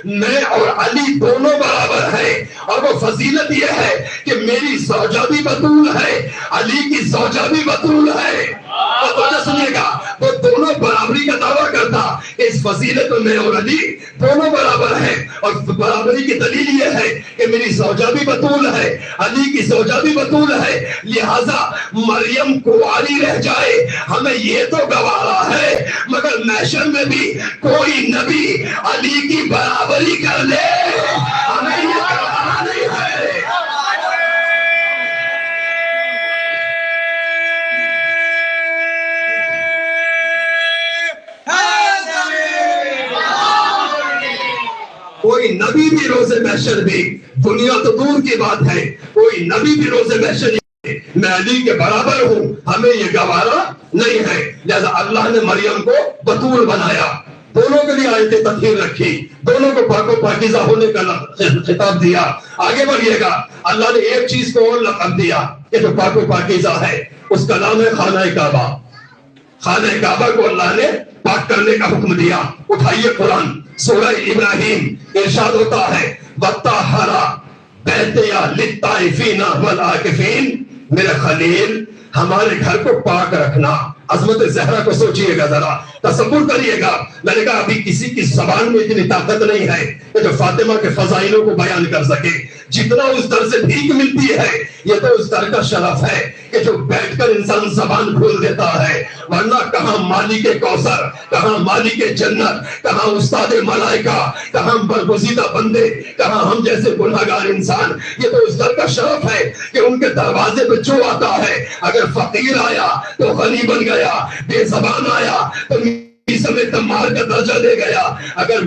میں اور علی دونوں برابر ہیں، اور وہ فضیلت یہ ہے کہ میری زوجہ بھی بطول ہے، علی کی زوجہ بھی بطول ہے۔ اور تو سنیے گا، وہ دونوں برابری کا دعویٰ کرتا کہ اس فضیلت میں اور علی دونوں برابر ہیں، اور برابری کی دلیل یہ ہے کہ میری زوجہ بھی بطول ہے، علی کی زوجہ بھی بطول ہے، لہٰذا مریم کنواری رہ جائے ہمیں یہ تو گوارا ہے، مگر محشر میں بھی کوئی نبی علی کی برابری کر لے ہمیں یہ گوارا نہیں ہے۔ کوئی نبی بھی روز محشر بھی، دنیا تو دور کی بات ہے، کوئی نبی بھی روز محشر میں علی کے برابر ہوں ہمیں یہ گوارا نہیں ہے۔ لہذا اللہ نے مریم کو بطول بنایا، دونوں کے لیے آیت تطہیر رکھی، دونوں کو پاک و پاکیزہ ہونے کا خطاب دیا۔ آگے بڑھیے گا، اللہ نے ایک چیز کو اور لقب دیا کہ جو پاک و پاکیزہ ہے، اس کا نام ہے خانہ کعبہ۔ خانہ کعبہ کو اللہ نے پاک کرنے کا حکم دیا۔ اٹھائیے قرآن سورہ ابراہیم، ارشاد ہوتا ہے وَطَّهَّرَ بَيْتِيَ لِلطَّائِفِينَ وَالْعَاكِفِينَ، میرے خلیل ہمارے گھر کو پاک رکھنا۔ عظمت زہرا کو سوچئے گا، ذرا تصور کریے گا۔ میں نے کہا ابھی کسی کی زبان میں اتنی طاقت نہیں ہے کہ جو فاطمہ کے فضائلوں کو بیان کر سکے، جتنا اس در سے بھیک ملتی ہے یہ تو اس در کا شرف ہے کہ جو بیٹھ کر انسان زبان کھول دیتا ہے، ورنہ کہاں مالک کوثر، کہاں مالک جنت، کہاں استاد ملائکہ، کہاں برگزیدہ بندے، کہاں ہم جیسے گناہگار انسان۔ یہ تو اس در کا شرف ہے کہ ان کے دروازے پہ جو آتا ہے، اگر فقیر آیا تو غنی بن گیا، بے زبان آیا تو سمیت مار کا درجہ دے گیا، اگر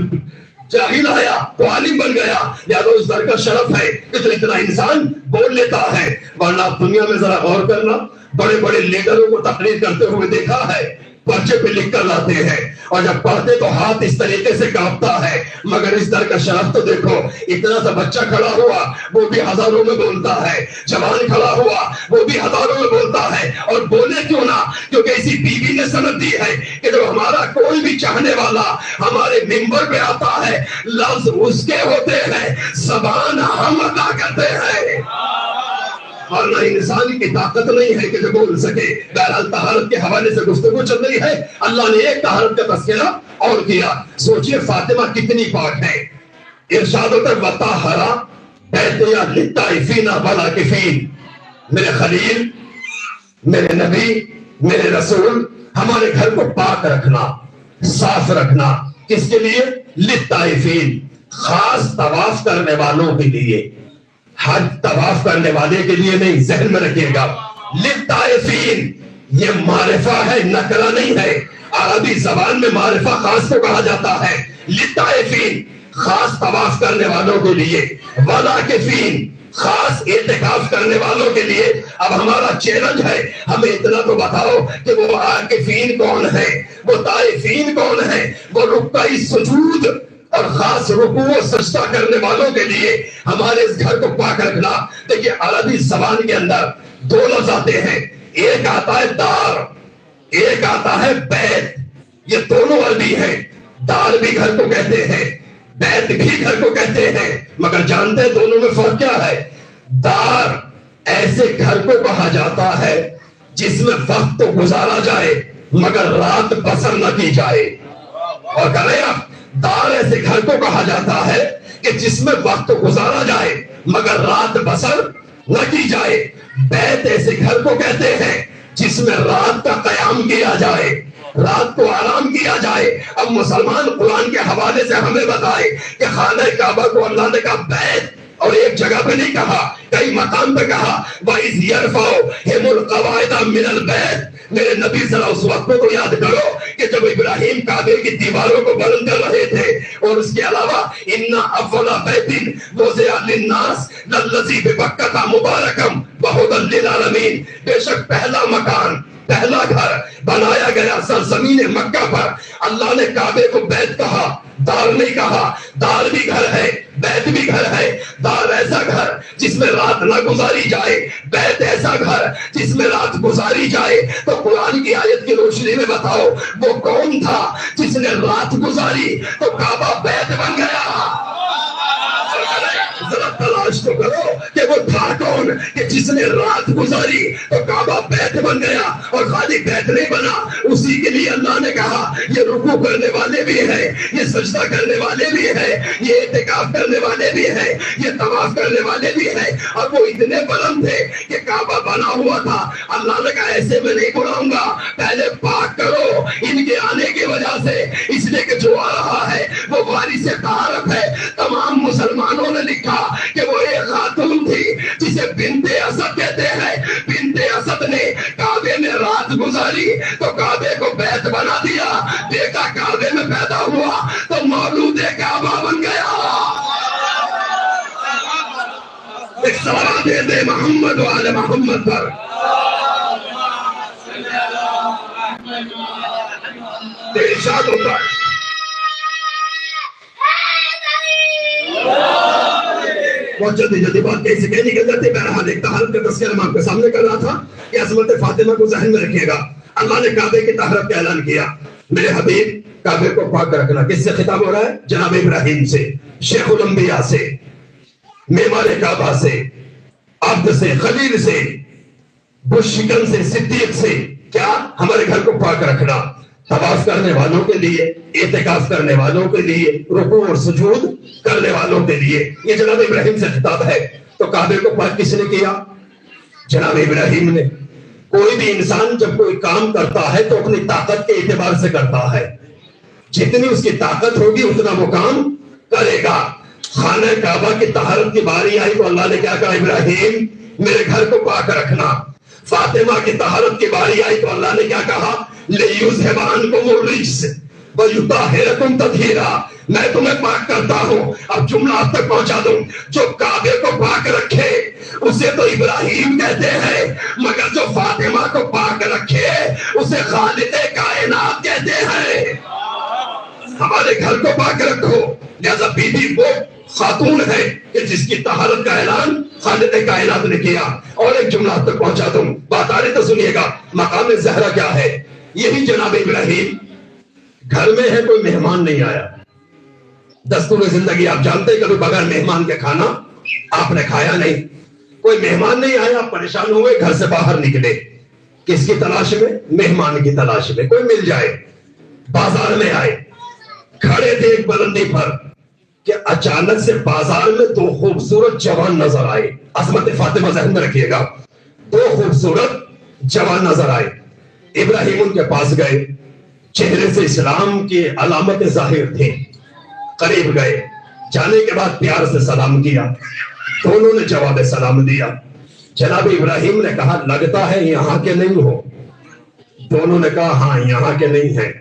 جاہل آیا تو عالم بن گیا۔ لہذا اس در کا شرف ہے کہ جو اتنا انسان بول لیتا ہے، ورنہ آپ دنیا میں ذرا غور کرنا، بڑے بڑے لیڈروں کو تقریر کرتے ہوئے دیکھا ہے، پرچے پہ لکھ کر لاتے ہیں، اور جب پڑھتے تو ہاتھ اس طریقے سے کانپتا ہے، مگر اس در کا شرف تو دیکھو، اتنا سا بچہ کھڑا ہوا وہ بھی ہزاروں میں بولتا ہے، جوان کھڑا ہوا وہ بھی ہزاروں میں بولتا ہے، اور بولے کیوں نہ؟ کیونکہ اسی بیوی نے سند دی ہے کہ جب ہمارا کوئی بھی چاہنے والا ہمارے ممبر پہ آتا ہے، لفظ اس کے ہوتے ہیں، زبان ہم ادا کرتے ہیں، اور نہ انسان کی طاقت نہیں ہے کہ جو بول سکے۔ بہرحال طہارت کے حوالے سے گفتگو چل رہی ہے، اللہ نے ایک طہارت کا تذکرہ اور کیا۔ سوچئے فاطمہ کتنی پاک ہے، ارشاد ہوتا ہے وَطَہَّرَ بَيْتِیَ لِلطَّائِفِینَ وَالْعَاکِفِینَ، میرے خلیل، میرے نبی، میرے رسول، ہمارے گھر کو پاک رکھنا، صاف رکھنا، کس کے لیے؟ لِلطَّائِفِینَ، خاص طواف کرنے والوں کے لیے، حج طواف کرنے والے کے لیے نہیں، ذہن میں رکھیے گا۔ للطائفین، یہ معرفہ ہے، نکرہ نہیں ہے، عربی زبان میں معرفہ خاص کو کہا جاتا ہے۔ للطائفین، خاص طواف کرنے والوں کے لیے، والعاکفین، خاص اعتکاف کرنے والوں کے لیے۔ اب ہمارا چیلنج ہے، ہمیں اتنا تو بتاؤ کہ وہ عاکفین کون ہے، وہ طائفین کون ہے، وہ رکوع سجود اور خاص رکوع و سجدہ کرنے والوں کے لیے ہمارے اس گھر کو پاک رکھنا۔ دیکھیے عربی زبان کے اندر دو لفظ آتے ہیں، ایک آتا ہے دار، ایک آتا ہے بیت، یہ دونوں عربی ہیں۔ دار بھی گھر کو کہتے ہیں، بیت بھی گھر کو کہتے ہیں، مگر جانتے ہیں دونوں میں فرق کیا ہے؟ دار ایسے گھر کو کہا جاتا ہے جس میں وقت تو گزارا جائے مگر رات بسر نہ کی جائے، اور کہہ رہے آپ دار ایسے گھر کو کہا جاتا ہے کہ جس میں وقت گزارا جائے مگر رات بسر نہ کی جائے۔ بیت ایسے گھر کو کہتے ہیں جس میں رات کا قیام کیا جائے، رات کو آرام کیا جائے۔ اب مسلمان قرآن کے حوالے سے ہمیں بتائے کہ خانہ کعبہ کو اللہ نے کہا بیت، اور ایک جگہ پہ نہیں کہا، کئی مقام پہ کہا وَإِذْ يَرْفَعُ هِمُ الْقَوَاعِدَ مِنَ الْبَيْتِ۔ میرے نبی ذرا اس وقت کو یاد کرو کہ جب ابراہیم کعبے کی دیواروں کو بلند کر رہے تھے، اور اس کے علاوہ اِنَّ أَوَّلَ بَيْتٍ وُضِعَ لِلنَّاسِ لَلَّذِي بِبَكَّةَ مُبَارَكًا وَهُدًى لِلْعَالَمِينَ، بے شک پہلا مکان، پہلا گھر بنایا گیا سرزمین مکہ پر۔ اللہ نے کعبے کو بیت کہا، دار نہیں کہا۔ دار بھی گھر ہے، بیت بھی گھر ہے۔ دار ایسا گھر جس میں رات نہ گزاری جائے، بیت ایسا گھر جس میں رات گزاری جائے۔ تو قرآن کی آیت کی روشنی میں بتاؤ وہ کون تھا جس نے رات گزاری تو کعبہ بیت بن گیا؟ ذرا تلاش تو کرو کہ وہ تھا کون کہ جس نے رات گزاری تو کعبہ بیت بن گیا۔ اور خالی بیت نہیں بنا، اسی کے لیے اللہ نے کہا یہ رکوع کرنے والے بھی ہیں، یہ سجدہ کرنے والے بھی ہیں، یہ اعتکاف کرنے والے بھی ہیں، یہ طواف کرنے والے بھی ہیں۔ اور وہ اتنے بلند تھے کہ کعبہ بنا ہوا تھا۔ اللہ نے کہا ایسے میں نہیں بلاؤں گا، پہلے پاک کرو ان کے آنے کی وجہ سے، اس لیے کہ جو آ رہا ہے وہ وارث طہارت ہے۔ تمام مسلمانوں نے لکھا کہ وہ ایک خاتون تھی جسے بنت اسد کہتے ہیں۔ بنت اسد نے کعبے میں رات گزاری تو کعبے کو بیت بنا دیا۔ بیٹا کعبے میں پیدا ہوا تو مولود کعبہ بن گیا۔ ایک صلوات دے محمد و آل محمد پر۔ ارشاد ہوتا ہے بہت جلدی جلدی بات کیسے کہہ نکل جاتی۔ بہرحال ایک طہارت کا تذکرہ میں آپ کے سامنے کر رہا تھا کہ عظمت فاطمہ کو ذہن میں رکھیے گا۔ اللہ نے کعبے کی طہارت کا اعلان کیا۔ میرے حبیب کعبے کو پاک رکھنا، کس سے خطاب ہو رہا ہے؟ جناب ابراہیم سے، شیخ الانبیاء سے، معمار کعبہ سے، عبد سے، خلیل سے، بش شکن سے، صدیق سے۔ کیا؟ ہمارے گھر کو پاک رکھنا، طواف کرنے والوں کے لیے، اعتکاف کرنے والوں کے لیے، رکوع اور سجود کرنے والوں کے لیے۔ یہ جناب ابراہیم سے خطاب ہے۔ تو کعبے کو پاک کس نے کیا؟ جناب ابراہیم نے۔ کوئی بھی انسان جب کوئی کام کرتا ہے تو اپنی طاقت کے اعتبار سے کرتا ہے، جتنی اس کی طاقت ہوگی اتنا وہ کام کرے گا۔ خانہ کعبہ کی طہارت کی باری آئی تو اللہ نے کیا کہا؟ ابراہیم میرے گھر کو پاک رکھنا۔ فاطمہ کی طہارت کی باری آئی تو اللہ نے کیا کہا؟ لِيُذْهِبَ عَنْكُمُ الرِّجْسَ وَيُطَهِّرَكُمْ تَطْهِيرًا، میں تمہیں پاک کرتا ہوں۔ اب جملہ آپ تک پہنچا دوں، جو کعبے کو پاک رکھے اسے تو ابراہیم کہتے ہیں، مگر جو فاطمہ کو پاک رکھے اسے خالق کائنات کہتے ہیں۔ ہمارے گھر کو پاک رکھو، لہذا بی بی وہ خاتون ہے کہ جس کی طہارت کا اعلان خالق کائنات نے کیا۔ اور ایک جملہ تک پہنچا دوں، بات آ رہی تو سنیے گا۔ مقام زہرا کیا ہے؟ یہی جناب ابراہیم، گھر میں ہے، کوئی مہمان نہیں آیا، دستور زندگی آپ جانتے ہیں کہ بغیر مہمان کے کھانا آپ نے کھایا نہیں، کوئی مہمان نہیں آیا، آپ پریشان ہوئے، گھر سے باہر نکلے، کس کی تلاش میں؟ مہمان کی تلاش میں، کوئی مل جائے۔ بازار میں آئے، کھڑے تھے ایک بلندی پر کہ اچانک سے بازار میں دو خوبصورت جوان نظر آئے۔ عظمت فاطمہ ذہن میں رکھیے گا، دو خوبصورت جوان نظر آئے۔ ابراہیم ان کے پاس گئے، چہرے سے اسلام کی علامتیں ظاہر تھیں، قریب گئے، جانے کے بعد پیار سے سلام کیا، دونوں نے جواب سلام دیا۔ جناب ابراہیم نے کہا لگتا ہے یہاں کے نہیں ہو، دونوں نے کہا ہاں یہاں کے نہیں ہیں۔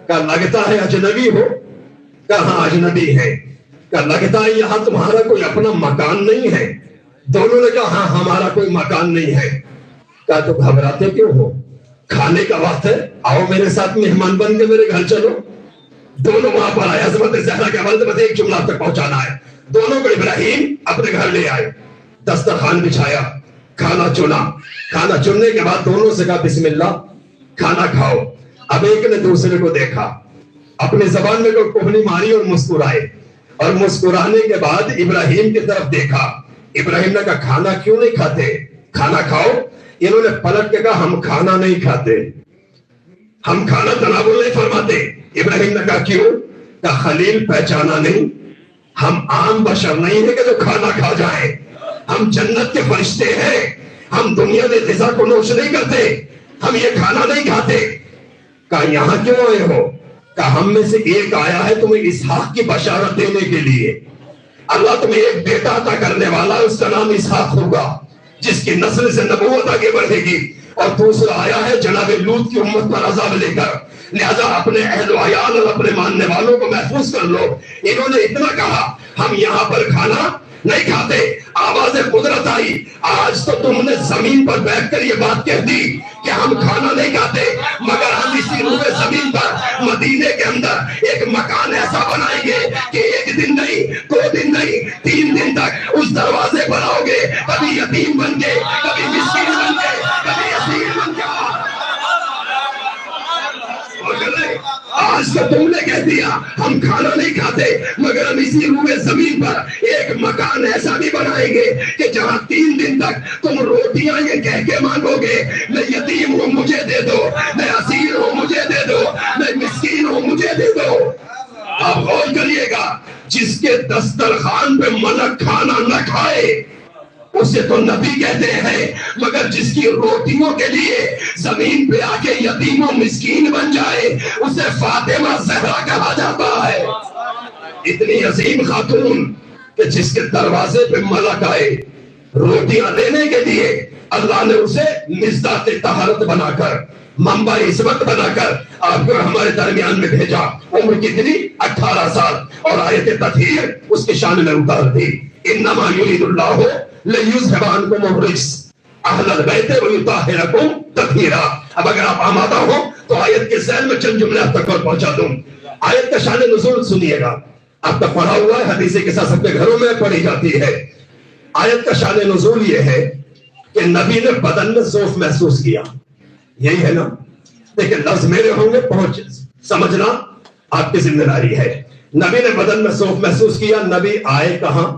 کہا لگتا ہے اجنبی ہو، کہا ہاں اجنبی ہے۔ کہا لگتا ہے یہاں تمہارا کوئی اپنا مکان نہیں ہے، دونوں نے کہا ہاں ہمارا کوئی مکان نہیں ہے۔ کہا تو گھبراتے کیوں ہو، کھانے کا وقت ہے، آؤ میرے ساتھ مہمان بن کے میرے گھر چلو۔ دونوں وہاں پر آئے، عظمت زہرا کے حوالے سے ایک جملہ تک پہنچانا ہے۔ دونوں کو ابراہیم اپنے گھر لے آئے، دسترخوان بچھایا، کھانا چنا، کھانا چننے کے بعد دونوں سے کہا بسم اللہ، کھانا کھاؤ۔ اب ایک نے دوسرے کو دیکھا، اپنی زبان میں کوئی کوہنی ماری اور مسکرائے، اور مسکرانے کے بعد ابراہیم کی طرف دیکھا۔ ابراہیم نے کہا کھانا کیوں نہیں کھاتے، کھانا کھاؤ۔ انہوں نے پلٹ کے کہا ہم کھانا نہیں کھاتے، ہم کھانا تناول نہیں فرماتے۔ ابراہیم نے کہا کیوں؟ کہا خلیل پہچانا نہیں، ہم عام بشر نہیں ہیں کہ جو کھانا کھا جائیں، ہم جنت کے فرشتے ہیں، ہم دنیا کی غذا کو نوش نہیں کرتے، ہم یہ کھانا نہیں کھاتے۔ کہا یہاں کیوں آئے ہو؟ کہا ہم میں سے ایک آیا ہے تمہیں اسحاق کی بشارت دینے کے لیے، اللہ تمہیں ایک بیٹا عطا کرنے والا ہے، اس کا نام اسحاق ہوگا، جس کی نسل سے نبوت آگے بڑھے گی۔ اور دوسرا آیا ہے جناب لوط کی امت پر عذاب لے کر، لہذا اپنے اہل و عیال اور اپنے ماننے والوں کو محفوظ کر لو۔ انہوں نے اتنا کہا ہم یہاں پر کھانا نہیں کھاتے۔ آواز قدرت آئی، آج تو تم نے زمین پر بیٹھ کر یہ بات کہہ دی کہ ہم کھانا نہیں کھاتے، مگر ہم اسی روئے زمین پر مدینے کے اندر ایک مکان ایسا بنائیں گے کہ ایک دن نہیں، 2 دن نہیں، 3 دن تک اس دروازے پر آؤ گے، کبھی یتیم بن کے، کبھی مسکین بن کے، کبھی اسیر بن کے۔ آج تو تم نے کہہ دیا ہم کھانا نہیں کھاتے، مگر ہم اسی روئے زمین پر ایک مکان ایسا بھی بنائیں گے کہ جہاں 3 دن تک تم روٹیاں یہ کہہ کے مانگو گے میں یتیم ہوں مجھے دے دو، میں اسیر ہوں مجھے دے دو، میں مسکین ہوں مجھے دے دو۔ آپ غور کریے گا، جس کے دسترخوان پہ ملک کھانا نہ کھائے اسے تو نبی کہتے ہیں، مگر جس کی روٹیوں کے لیے زمین پہ آ کے یتیم و مسکین بن جائے اسے فاطمہ زہرا کہا جاتا ہے۔ اتنی عظیم خاتون کہ جس کے دروازے پہ ملک آئے روٹیاں دینے کے لیے، اللہ نے اسے مصداق طہارت بنا کر، منبع عصمت بنا کر آپ کو ہمارے درمیان میں بھیجا۔ عمر کتنی؟ 18 سال، اور آیت تطہیر اس کی شان میں اتار دی۔ انما یرید اللہ لیذھب عنکم الرجس اہل البیت ویطہرکم تطہیرا۔ اب اگر آپ آمادہ ہو تو آیت کے ذیل میں چند جملے آپ تک اور پہنچا دوں۔ آیت کا شان نزول سنیے گا، آپ تک پڑھا ہوا ہے، حدیث کے ساتھ اپنے گھروں میں پڑھی جاتی ہے۔ آیت کا شان نزول یہ ہے کہ نبی نے بدن میں ضعف محسوس کیا، یہی ہے نا؟ لیکن لفظ میرے ہوں گے، پہنچ سمجھنا آپ کی ذمہ داری ہے۔ نبی نے بدن میں ضعف محسوس کیا، نبی آئے کہاں؟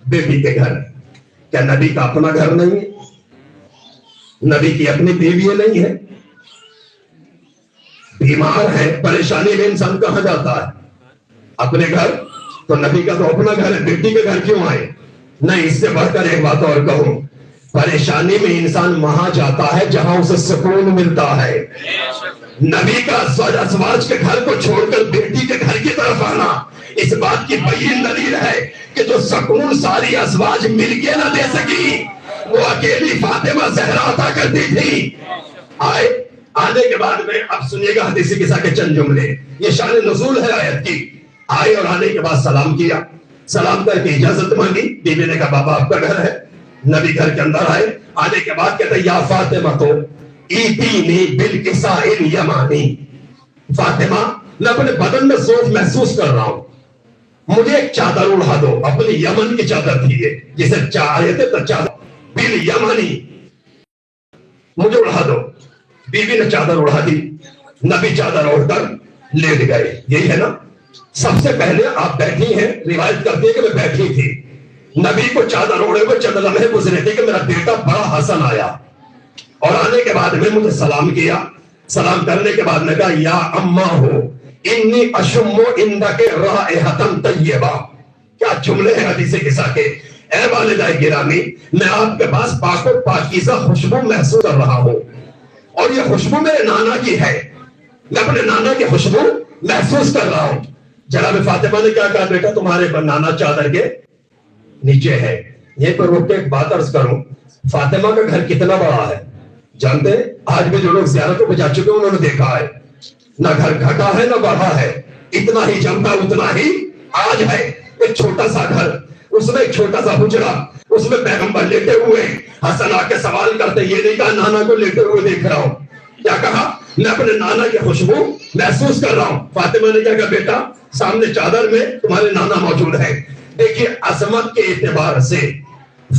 بیٹی کے گھر۔ کیا نبی کا اپنا گھر نہیں ہے؟ نبی کی اپنی بیوی نہیں ہے؟ بیمار ہے، پریشانی میں انسان کہاں جاتا ہے؟ اپنے گھر۔ تو نبی کا تو اپنا گھر ہے، بیٹی کے گھر کیوں آئے؟ نہیں، اس سے بڑھ کر ایک بات اور کہوں، پریشانی میں انسان وہاں جاتا ہے جہاں اسے سکون ملتا ہے۔ نبی کا ازواج کے گھر کو چھوڑ کر بیٹی کے گھر کی طرف آنا اس بات کی بین دلیل ہے کہ جو سکون ساری ازواج مل کے نہ دے سکی وہ اکیلی فاطمہ زہرا عطا کرتی تھی۔ آنے کے بعد میں اب سنیے گا حدیث قصہ کے چند جملے، یہ شان نزول ہے آیت کی۔ آئے اور آنے کے بعد سلام کیا، سلام کر کے اجازت مانگی، بیوی نے کہا بابا آپ کا گھر ہے، نبی گھر کے اندر آئے, آنے کے بعد کہتے ہیں یا فاطمہ تو ایتینی بالکساء الیمانی, فاطمہ میں اپنے بدن میں ذوق محسوس کر رہا ہوں, مجھے ایک چادر اڑا دو. اپنی یمن کی چادر تھی یہ, جسے چاہے تھے تو چادر بل یمانی, مجھے اڑا دو. بیوی نے چادر اڑا دی, نبی چادر اوڑھ کر لیٹ گئے. یہی ہے نا, سب سے پہلے آپ بیٹھی ہیں, روایت کرتی ہے کہ میں بیٹھی تھی, نبی کو چادر اوڑے ہوئے چند لمحے گزرے تھے کہ میرا بیٹا بڑا حسن آیا, اور آنے کے بعد میں مجھے سلام کیا. سلام کرنے کے بعد میں کہا یا اماں ہو انی اشم عندک رائحۃ طیبہ. کیا جملے ہیں حدیث قصہ کے. اے والدہ گرامی, میں آپ کے پاس پاک و پاکیزہ خوشبو محسوس کر رہا ہوں, اور یہ خوشبو میرے نانا کی ہے, میں اپنے نانا کی خوشبو محسوس کر رہا ہوں. جناب فاطمہ نے کیا کہا, بیٹا تمہارے نانا چادر کے نیچے ہے. یہ پر روک کے ایک بات عرض کروں, فاطمہ کا گھر کتنا بڑا ہے جانتے ہیں؟ آج بھی جو لوگ زیارتوں پہ جا چکے انہوں نے دیکھا ہے, نہ گھر گھٹا ہے نہ بڑھا ہے, اتنا ہی جمتا اتنا ہی آج ہے. ایک چھوٹا سا گھر, اس میں ایک چھوٹا سا حجرا, اس میں پیغمبر لیٹے ہوئے. حسن آ کے سوال کرتے, یہ نہیں کہا نانا کو لیٹے ہوئے دیکھ رہا ہوں, کیا کہا میں اپنے نانا کی خوشبو محسوس کر رہا ہوں. فاطمہ نے کیا کہا, بیٹا سامنے چادر میں تمہارے نانا موجود ہے. دیکھیے عظمت کے اعتبار سے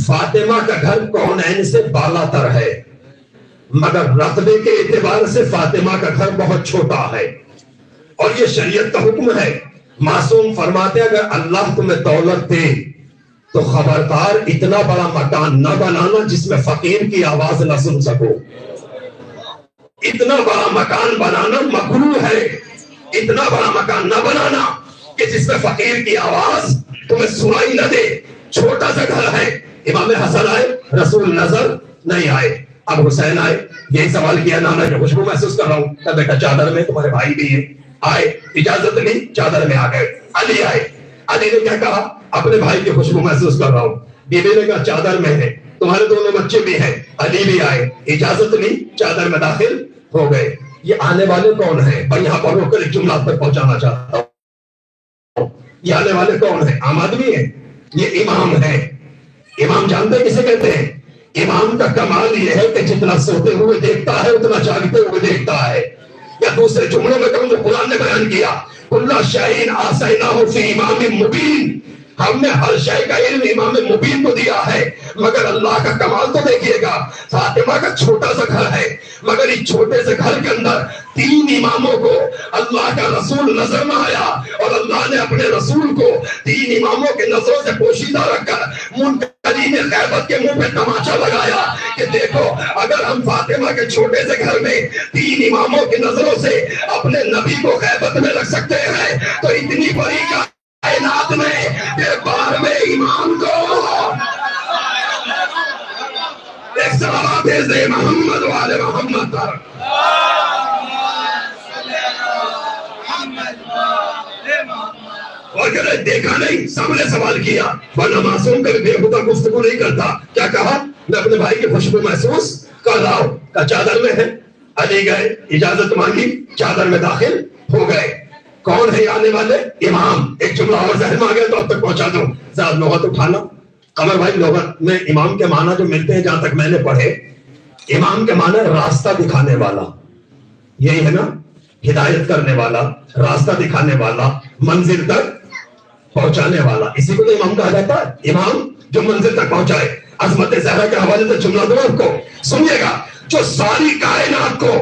فاطمہ کا گھر کونین سے بالا تر ہے, مگر رتبے کے اعتبار سے فاطمہ کا گھر بہت چھوٹا ہے. اور یہ شریعت کا حکم ہے. معصوم فرماتے ہیں اگر اللہ تمہیں دولت دے تو خبردار اتنا بڑا مکان نہ بنانا جس میں فقیر کی آواز نہ سن سکو. اتنا بڑا مکان بنانا مکروہ ہے, اتنا بڑا مکان نہ بنانا کہ جس میں فقیر کی آواز تمہیں سنائی نہ دے. چھوٹا سا گھر ہے. امام حسن آئے, رسول نظر نہیں آئے. اب حسین آئے, یہی سوال کیا, نانا کی خوشبو محسوس کر رہا ہوں. کہ بیٹا چادر میں تمہارے بھائی بھی ہیں. آئے, اجازت لی, چادر میں آ گئے. علی آئے, علی نے کیا کہا, اپنے بھائی کی خوشبو محسوس کر رہا ہوں. بیوی نے کہا چادر میں ہے, تمہارے دونوں بچے بھی ہیں. علی بھی آئے, اجازت لی, چادر میں داخل ہو گئے. یہ آنے والے کون ہیں؟ میں یہاں پر روک کر ایک جملہ تک پہنچانا چاہتا ہوں. یہ آنے والے کون ہیں؟ عام آدمی ہیں, یہ امام ہے. امام جانتے کسے کہتے ہیں؟ امام کا کمال یہ ہے کہ جتنا سوتے ہوئے دیکھتا ہے اتنا جاگتے ہوئے دیکھتا ہے. یا دوسرے جملوں میں کہوں جو قرآن نے بیان کیا, کل شیء احصیناہ فی امام مبین, ہم نے ہر شے کا علم امام مبین کو دیا ہے. مگر اللہ کا کمال تو دیکھیے گا, فاطمہ کا چھوٹا سا گھر ہے, مگر اس چھوٹے سے گھر کے اندر 3 اماموں کو اللہ کا رسول نظر نہ آیا, اور اللہ نے اپنے رسول کو 3 اماموں کے نظروں سے پوشیدہ رکھ کر منکرین غیبت کے منہ پہ تماچا لگایا کہ دیکھو اگر ہم فاطمہ کے چھوٹے سے گھر میں 3 اماموں کی نظروں سے اپنے نبی کو غیبت میں رکھ سکتے ہیں تو اتنی بڑی کائنات میں دربار میں امام کو ایک صلوات بھیج دے محمد والے محمد پر. اور کہ دیکھا نہیں, سامنے سوال کیا, ورنہ معصوم کبھی بےہودہ گفتگو نہیں کرتا. کیا کہا, میں اپنے بھائی کی خوشبو محسوس کر رہا ہوں. کا چادر میں ہے. علی گئے, اجازت مانگی, چادر میں داخل ہو گئے. کون ہے آنے والے؟ امام. ایک جملہ اور ذہن میں آ گیا تو اب تک پہنچا دوں. ذرا لغت اٹھانا. قمر بھائی لغت میں امام کے معنی جو ملتے ہیں جہاں تک میں نے پڑھے, امام کے معنی راستہ دکھانے والا, یہی ہے نا, ہدایت کرنے والا, راستہ دکھانے والا, منزل تک پہنچانے والا. اسی کو تو امام کہا جاتا ہے, امام جو منزل تک پہنچائے. عظمت زہرا کے حوالے سے جملہ دو آپ کو, سنیے گا. جو ساری کائنات کو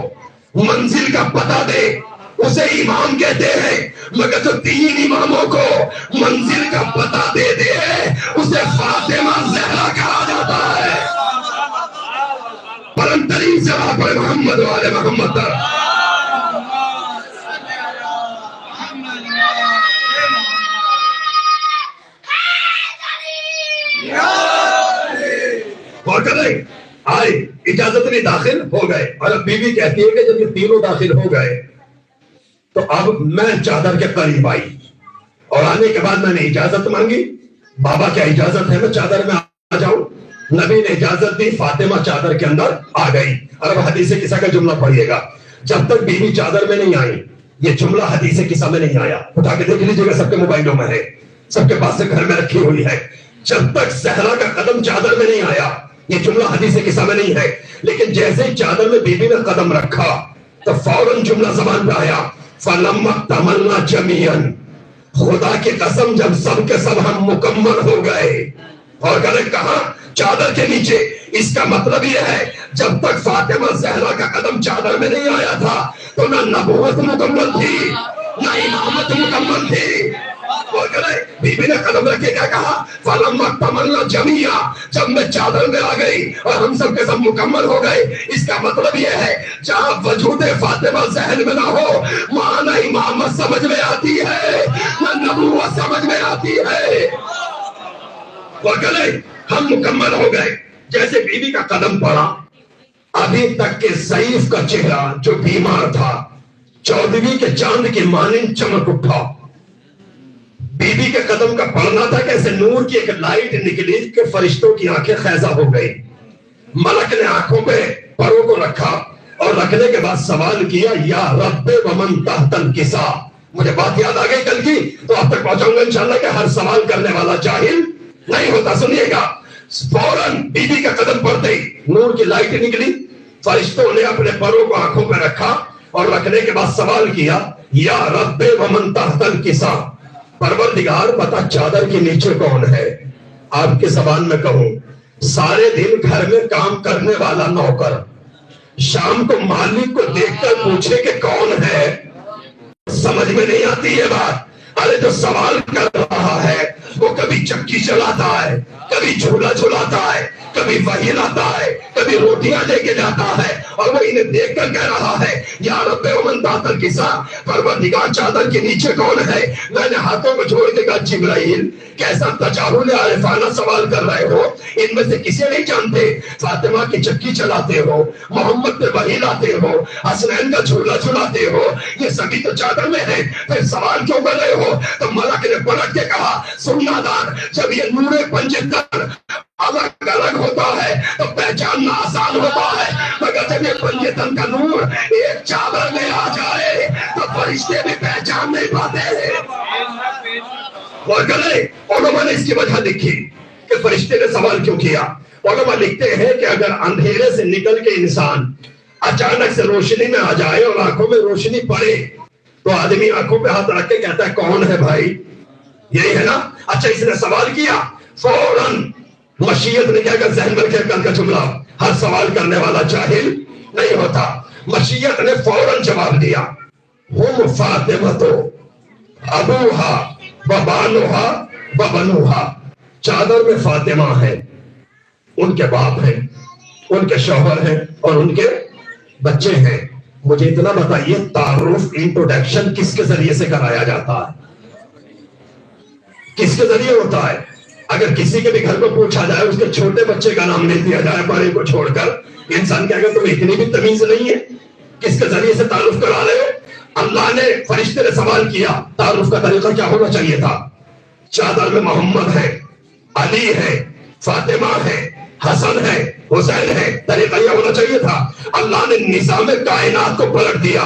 منزل کا پتہ دے اسے امام کہتے ہیں, مگر جو 3 اماموں کو منزل کا پتہ دے دے اسے فاطمہ زہرا کہا جاتا ہے. بلند ترین سے آپ محمد والے محمد پر. اور کریں آئے, اجازت نہیں, داخل ہو گئے. اور اب بیوی کہتی ہے کہ جب یہ تینوں داخل ہو گئے تو اب میں چادر کے قریب آئی, اور آنے کے بعد میں نے اجازت مانگی. بابا کیا اجازت ہے میں چادر میں آ جاؤں؟ نبی نے اجازت دی, فاطمہ چادر کے اندر آ گئی. اور اب حدیث قصہ کا جملہ پڑھیے گا. جب تک بیوی چادر میں نہیں آئی, یہ جملہ حدیث قصہ میں نہیں آیا, اٹھا کے دیکھ لیجیے گا, سب کے موبائلوں میں ہے, سب کے پاس سے گھر میں رکھی ہوئی ہے. جب تک زہرا کا قدم چادر میں نہیں آیا. یہ جملہ حدیث قصہ میں نہیں ہے، لیکن جیسے ہی چادر میں بی بی نے قدم رکھا تو فوراً جملہ زبان پہ آیا فَلَمَّا اكْتَمَلْنَا جَمِيعًا. خدا کی قسم جب سب کے سب ہم مکمل ہو گئے. اور کہاں؟ چادر کے نیچے. اس کا مطلب یہ ہے جب تک فاطمہ زہرا کا قدم چادر میں نہیں آیا تھا تو نہ نبوت مکمل تھی نہ امامت مکمل تھی. بی بی نے قدم رکھے کیا کہا؟ فَلَمَّا اكْتَمَلْنَا جَمِيعًا. جب میں چادر میں آ گئی اور ہم سب کے سب مکمل ہو گئے. اس کا مطلب یہ ہے جہاں وجود فاطمہ ذہن میں نہ ہو وہاں نہ امامت سمجھ میں آتی ہے نہ نبوت سمجھ میں آتی ہے. وہ کہے ہم مکمل ہو گئے. جیسے بی بی کا قدم پڑا، ابھی تک کے ضعیف کا چہرہ جو بیمار تھا 14ویں کے چاند کی مانند چمک اٹھا. بی بی کے قدم کا پڑنا تھا کہ ایسے نور کی ایک لائٹ نکلی کہ فرشتوں کی آنکھیں خیزہ ہو گئی. ملک نے آنکھوں پہ پروں کو رکھا اور رکھنے کے بعد سوال کیا یا رب ومن تحت الکسا. مجھے بات یاد آ گئی کل کی تو آپ تک پہنچاؤں گا انشاءاللہ کہ ہر سوال کرنے والا جاہل نہیں ہوتا. سنیے گا، فوراً بی بی کا قدم پڑتے ہی نور کی لائٹ نکلی. فرشتوں نے اپنے پروں کو آنکھوں پہ رکھا اور رکھنے کے بعد سوال کیا یا رب ومن تحت الکسا. پروردگار بتا چادر کے نیچے کون ہے؟ آپ کی زبان میں کہوں، سارے دن گھر میں کام کرنے والا نوکر شام کو مالک کو دیکھ کر پوچھے کہ کون ہے. سمجھ میں نہیں آتی یہ بات. ارے جو سوال کر رہا ہے وہ کبھی چکی چلاتا ہے، کبھی جھولا جھولاتا ہے، کبھی وہی لاتا ہے، کبھی روٹیاں لے کے جاتا ہے اور وہ انہیں دیکھ کر کہہ رہا ہے یا رب ومن تحت الکسا. پروردگار چادر کے نیچے کون ہے؟ میں نے ہاتھوں کو چھوڑ کے کہا جبرائیل کیسا تجاہل عارفانہ سوال کر رہے ہو، ان میں سے کسے نہیں جانتے. فاطمہ کی چکی چلاتے ہو، محمد پہ وحی لاتے ہو، حسنین کا جھولا جھولاتے ہو، یہ سبھی تو چادر میں ہے، پھر سوال کیوں کر رہے ہو؟ تو ملک نے پلٹ کے کہا سننا دار، جب یہ نور پنجتن الگ الگ ہوتا ہے تو پہچاننا آسان ہوتا ہے، مگر جب یہ پنجتن کا نور ایک چادر میں آ جائے تو فرشتے بھی پہچان نہیں پاتے. اور گلے علماء نے اس کی وجہ لکھی کہ فرشتے نے سوال کیوں کیا. علماء لکھتے ہیں کہ اگر اندھیرے سے نکل کے انسان اچانک سے روشنی میں آ جائے اور آنکھوں میں روشنی پڑے تو آدمی آنکھوں پہ ہاتھ رکھ کے کہتا ہے کون ہے بھائی؟ یہی ہے نا. اچھا اس نے سوال کیا، فوراً مشیت نے کیا کہ ذہن میں رکھے کل کا جملہ، ہر سوال کرنے والا جاہل نہیں ہوتا. مشیت نے فوراً جواب دیا ہم فاطمہ تو ابوہا وبانوہا وبنوہا. چادر میں فاطمہ ہے، ان کے باپ ہیں، ان کے شوہر ہیں اور ان کے بچے ہیں. مجھے اتنا بتائیے تعارف انٹروڈکشن کس کے ذریعے سے کرایا جاتا ہے؟ کس کے ذریعے ہوتا ہے؟ اگر کسی کے بھی گھر کو پوچھا جائے اس کے چھوٹے بچے کا نام نہیں دیا جائے بڑے کو چھوڑ کر، انسان کہے گا تمہیں اتنی بھی تمیز نہیں ہے، کس کے ذریعے سے تعارف کرا رہے ہو؟ اللہ نے فرشتے نے سوال کیا تعارف کا طریقہ کیا ہونا چاہیے تھا. چادر میں محمد ہے، علی ہے، فاطمہ ہے، حسن ہے، حسین ہے، طریقہ یہ ہونا چاہیے تھا. اللہ نے نظام کائنات کو پلٹ دیا.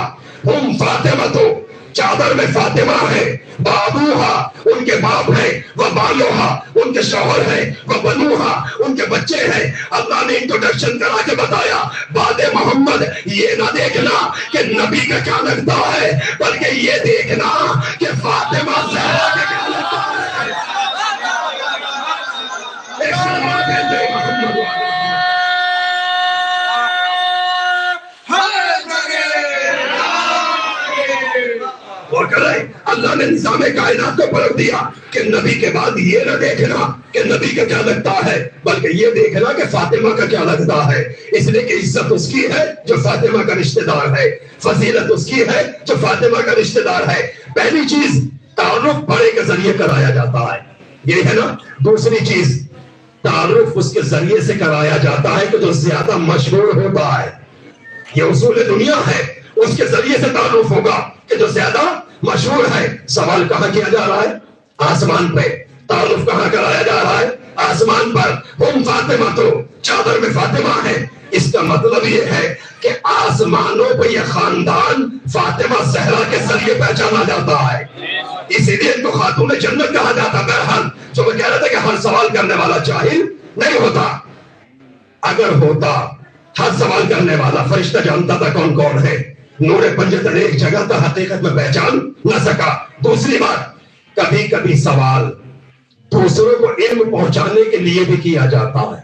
ہم فاطمہ تو چادر میں فاطمہ ہے، بابوہا ان کے باپ ہیں، وہ بالوہا ان کے شوہر ہیں، وہ بنوہا ان کے بچے ہیں. اللہ نے انٹروڈکشن کرا کے بتایا بعد محمد یہ نہ دیکھنا کہ نبی کا کیا لگتا ہے بلکہ یہ دیکھنا کہ فاطمہ زہرا کا کیا لگتا ہے. اللہ نے نظام کائنات کو پلٹ دیا کہ نبی کے بعد یہ نہ دیکھنا کہ نبی کا کیا لگتا ہے بلکہ یہ دیکھنا کہ فاطمہ کا کیا لگتا ہے. اس لیے کہ عزت اس کی ہے جو فاطمہ کا رشتہ دار ہے، فضیلت اس کی ہے جو فاطمہ کا رشتہ دار ہے. پہلی چیز تعارف بڑے کے ذریعے کرایا جاتا ہے، یہ ہے نا. دوسری چیز تعارف اس کے ذریعے سے کرایا جاتا ہے کہ جو زیادہ مشہور ہوتا ہے. یہ اصول دنیا ہے، اس کے ذریعے سے تعارف ہوگا کہ جو زیادہ مشہور ہے. سوال کہاں کیا جا رہا ہے؟ آسمان پہ. تعارف کہاں کرایا جا رہا ہے؟ آسمان پر. ہم فاطمہ تو چادر میں فاطمہ ہے. اس کا مطلب یہ ہے کہ آسمانوں پہ یہ خاندان فاطمہ زہرا کے ذریعے پہچانا جاتا ہے. اسی لیے ان کو خاتون جنت کہا جاتا. بہرحال جو میں کہہ رہا تھا کہ ہر سوال کرنے والا جاہل نہیں ہوتا. اگر ہوتا ہر سوال کرنے والا فرشتہ جانتا تھا کون کون ہے. نور پنجتن ایک جگہ تھا حقیقت میں پہچان نہ سکا. دوسری بات کبھی کبھی سوال دوسروں کو علم پہنچانے کے لیے بھی کیا جاتا ہے.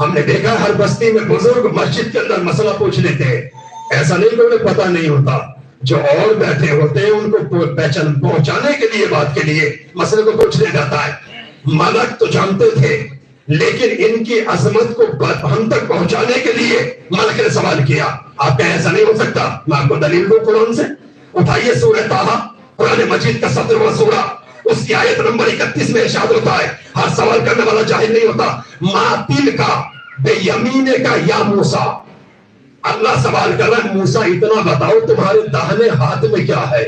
ہم نے دیکھا ہر بستی میں بزرگ مسجد کے اندر مسئلہ پوچھ لیتے ہیں. ایسا نہیں کہ انہیں پتہ نہیں ہوتا. جو اور بیٹھے ہوتے ہیں ان کو پہچان پہنچانے کے لیے بات کے لیے مسئلے کو پوچھ لیا جاتا ہے. ملک تو جانتے تھے لیکن ان کی عظمت کو ہم تک پہنچانے کے لیے ملک نے سوال کیا. آپ کا ایسا نہیں ہو سکتا. میں آپ کو دلیل دوں قرآن سے. اٹھائیے سورہ طٰہٰ قرآن مجید کا 17واں سورہ اس کی آیت نمبر 31 میں ارشاد ہوتا ہے ہر سوال کرنے والا جاہل نہیں ہوتا. ما تلک بیمینک یا موسیٰ. اللہ سوال کر رہا ہے موسیٰ اتنا بتاؤ تمہارے داہنے ہاتھ میں کیا ہے.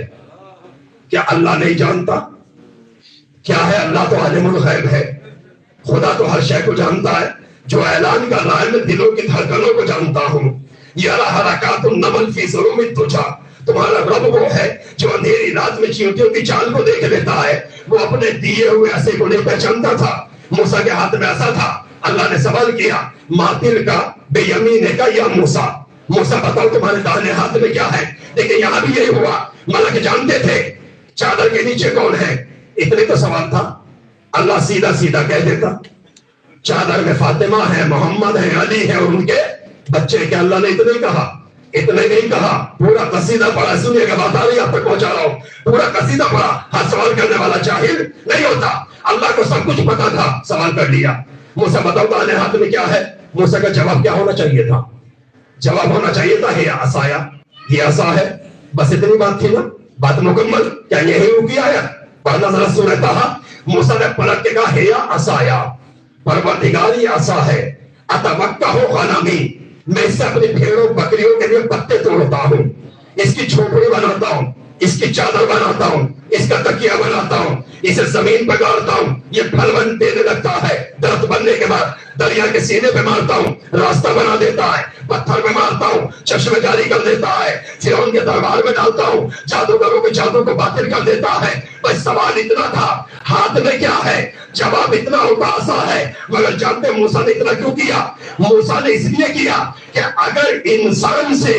کیا اللہ نہیں جانتا؟ کیا ہے؟ اللہ تو عالم الغیب ہے. خدا تو ہر شے کو جانتا ہے. جو اعلان کر رہا ہے میں دلوں کی دھڑکنوں کو جانتا ہوں. یرا حرکات النمل فی ظلم الدجی. تمہارا رب وہ ہے جو اندھیری رات میں چیونٹیوں کی چال کو دیکھ لیتا ہے. وہ اپنے دیے ہوئے عصا کو نہیں پہچانتا تھا. موسیٰ کے ہاتھ میں عصا تھا. اللہ نے سوال کیا ماتل کا بے یمین کا یا موسیٰ. موسیٰ بتاؤ تمہارے داہنے ہاتھ میں کیا ہے. لیکن یہاں بھی یہی ہوا. ملک جانتے تھے چادر کے نیچے کون ہے. اتنے تو سوال تھا. اللہ سیدھا سیدھا کہہ دیتا چادر میں فاطمہ ہے محمد ہے علی ہے اور ان کے بچے. کیا اللہ نے اتنے کہا؟ اتنے نہیں کہا. پورا قصیدہ پڑھا. سنیے گا بات آ رہی آپ تک پہنچا رہا ہوں. پورا قصیدہ پڑھا. ہر سوال کرنے والا جاہل نہیں ہوتا. اللہ کو سب کچھ پتا تھا. سوال کر لیا. موسیٰ بتاؤ داہنے ہاتھ میں کیا ہے. موسیٰ کا جواب کیا ہونا چاہیے تھا؟ جواب ہونا چاہیے تھا ہے عصایا. یہ عصا ہے. بس اتنی بات تھی نا. بات مکمل. کیا یہی ہو کی آیت؟ پڑھنا ذرا سورہ طٰہٰ. موسیٰ نے پلٹ کے کہا ہے عصایا پروردگار یہ عصا ہے. اتوکّأ غنمی میں اس سے اپنی بھیڑوں بکریوں کے لیے پتے توڑتا ہوں. اس کی جھوپڑی بناتا ہوں. اس کی چادر بناتا ہوں. اس کا تکیہ بناتا ہوں. اسے زمین پہ گاڑتا ہوں. یہ پھل بن دینے لگتا ہے. درخت بننے کے بعد دریا کے سینے پہ مارتا ہوں. راستہ بنا دیتا ہے. پتھر میں مارتا ہوں. چشمے جاری کر دیتا ہے. فرعون کے دربار میں ڈالتا ہوں. جادوگروں کے جادو کو باطل کر دیتا ہے. بس سوال اتنا تھا ہاتھ میں کیا ہے. جواب اتنا ہوتا عصا ہے. مگر جانتے موسیٰ نے اتنا کیوں کیا؟ موسیٰ نے اس لیے کیا کہ اگر انسان سے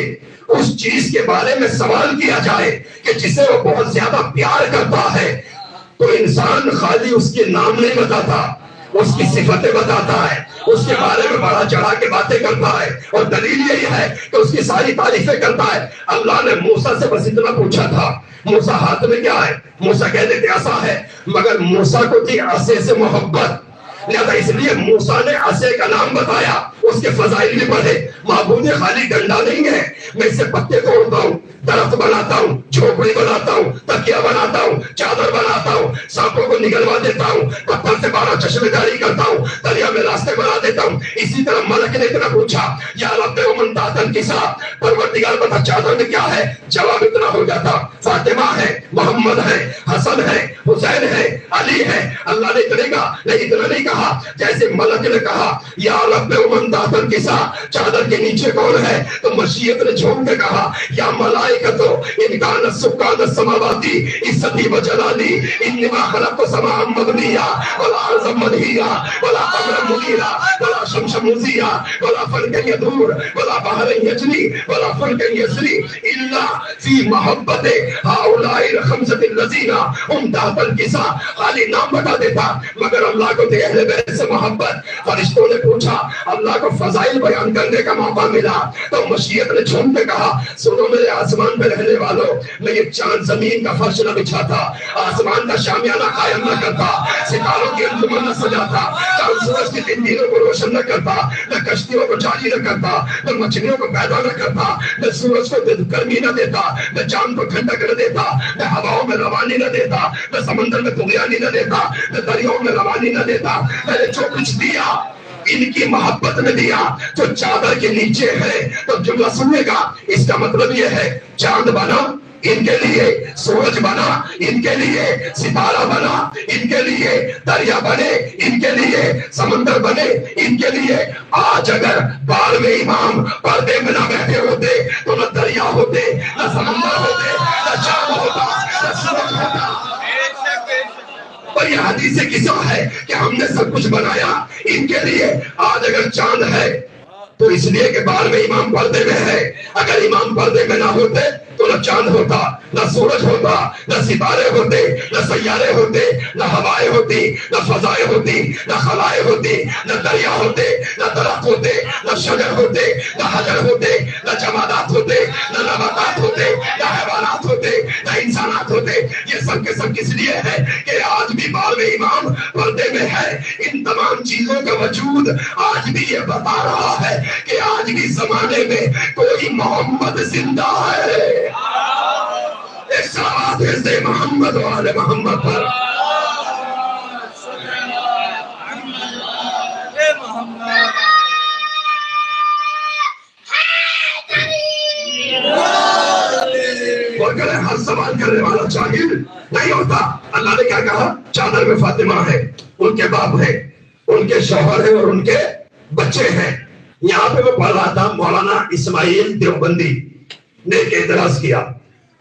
اس چیز کے بارے میں سوال کیا جائے کہ جسے وہ بہت زیادہ پیار کرتا ہے تو انسان خالی اس کے نام نہیں بتاتا اس کی صفتیں بتاتا ہے. اس کے بارے میں بڑا چڑھا کے باتیں کرتا ہے. اور دلیل یہی ہے کہ اس کی ساری تعریفیں کرتا ہے. اللہ نے موسیٰ سے بس اتنا پوچھا تھا موسیٰ ہاتھ میں کیا ہے. موسیٰ کہہ دیتے عصا ہے. مگر موسیٰ کو تھی عصے سے محبت. لہذا اس لیے موسیٰ نے عصے کا نام بتایا. اس کے فضائل بھی پڑھے. معبود خالی ڈنڈا نہیں ہے. میں اس سے پتے توڑتا ہوں. درخت بناتا ہوں. جھوپڑی بناتا ہوں. تکیہ بناتا ہوں. چادر بناتا ہوں. سانپوں کو نگلوا دیتا ہوں. پتھر سے 12 چشمے جاری کرتا ہوں. دریا میں راستے بنا دیتا ہوں. اسی طرح ملک نے اتنا پوچھا یا رب ومن تحت الکساء پروردگار بتا چادر میں کیا ہے. جواب اتنا ہو جاتا فاطمہ ہے محمد ہے حسن ہے حسین ہے علی ہے. اللہ نے اتنے کہا نہیں اتنا نہیں کہا. جیسے ملک نے کہا یا رب ومن تحت الکساء چادر کے نیچے کون ہے تو مشیت نے جھوم کے کہا یا ملائکتو ان کانت سکان السماوات عزتی و جلالی انما خلقت السماء مبنیہ ولا ارض مدحیہ ولا قمر منیرہ ولا شمس مضیہ ولا فلک یدور ولا بحر یجری ولا فلک یسری الا فی محبت ہؤلاء الخمسۃ الذین هم تحت الکساء. خالی نام بتا دیتا مگر اللہ کو تھے اہل بیت سے محبت. فرشتوں نے پوچھا اللہ کو فضائل بیان کرنے کا موقع ملا تو مشیت نے جھوم کے کہا سنو میرے آسمان پہ رہنے والوں میں یہ چاند زمین کا فرش نہ بچھاتا. آسمان کا شامیانہ قائم نہ کرتا. ستاروں کی انجمن نہ سجاتا. چاند سورج کی تندیروں کو روشن نہ کرتا. میں کشتیوں کو جاری نہ کرتا. میں مچھلیوں کو پیدا نہ کرتا. میں سورج کو گرمی نہ دیتا. میں چاند کو ٹھنڈا کر دیتا. میں ہواؤں میں روانی نہ دیتا. میں سمندر میں طغیانی نہ دیتا. میں دریاؤں میں روانی نہ دیتا. میں نے جو کچھ دیا ان کی محبت میں دیا. جو چادر کے نیچے ہے تو جملہ سننے کا اس کا مطلب یہ ہے چاند بنا ان کے لیے, سورج بنا ان کے لیے, ستارہ بنا ان کے لیے, دریا بنے ان کے لیے, سمندر بنے ان کے لیے. آج اگر بار میں امام پردے میں نہ بیٹھے ہوتے تو نہ دریا ہوتے نہ سمندر ہوتے نہ چاند ہوتا نہ سورج ہوتا. اور یہ حدیث قصہ ہے کہ ہم نے سب کچھ بنایا ان کے لیے. آج اگر چاند ہے تو اس لیے کہ بار میں امام پردے میں ہے. اگر امام پردے میں نہ ہوتے تو نہ چاند ہوتا، نہ سورج ہوتا، نہ ستارے ہوتے، نہ سیارے ہوتے، نہ ہوائیں ہوتی، نہ فضائیں ہوتی، نہ خلائیں ہوتی، نہ دریا ہوتے، نہ درخت ہوتے، نہ شجر ہوتے، نہ حجر ہوتے، نہ جمادات ہوتے، نہ نباتات ہوتے، نہ حیوانات ہوتے، نہ انسانات ہوتے. یہ سب کے سب کس لیے ہے کہ آج بھی بار میں امام پردے میں ہے. ان تمام چیزوں کا وجود آج بھی یہ بتا رہا ہے کہ آج بھی زمانے میں کوئی محمد زندہ ہے. ایک صلوات ہے محمد و آل محمد پر. اور کہ ہر سوال کرنے والا جاہل نہیں ہوتا. اللہ نے کیا کہا؟ چادر میں فاطمہ ہے، ان کے باپ ہے، ان کے شوہر ہے اور ان کے بچے ہیں. یہاں پہ میں پڑھ رہا تھا، مولانا اسماعیل دیوبندی نے ایک اعتراض کیا.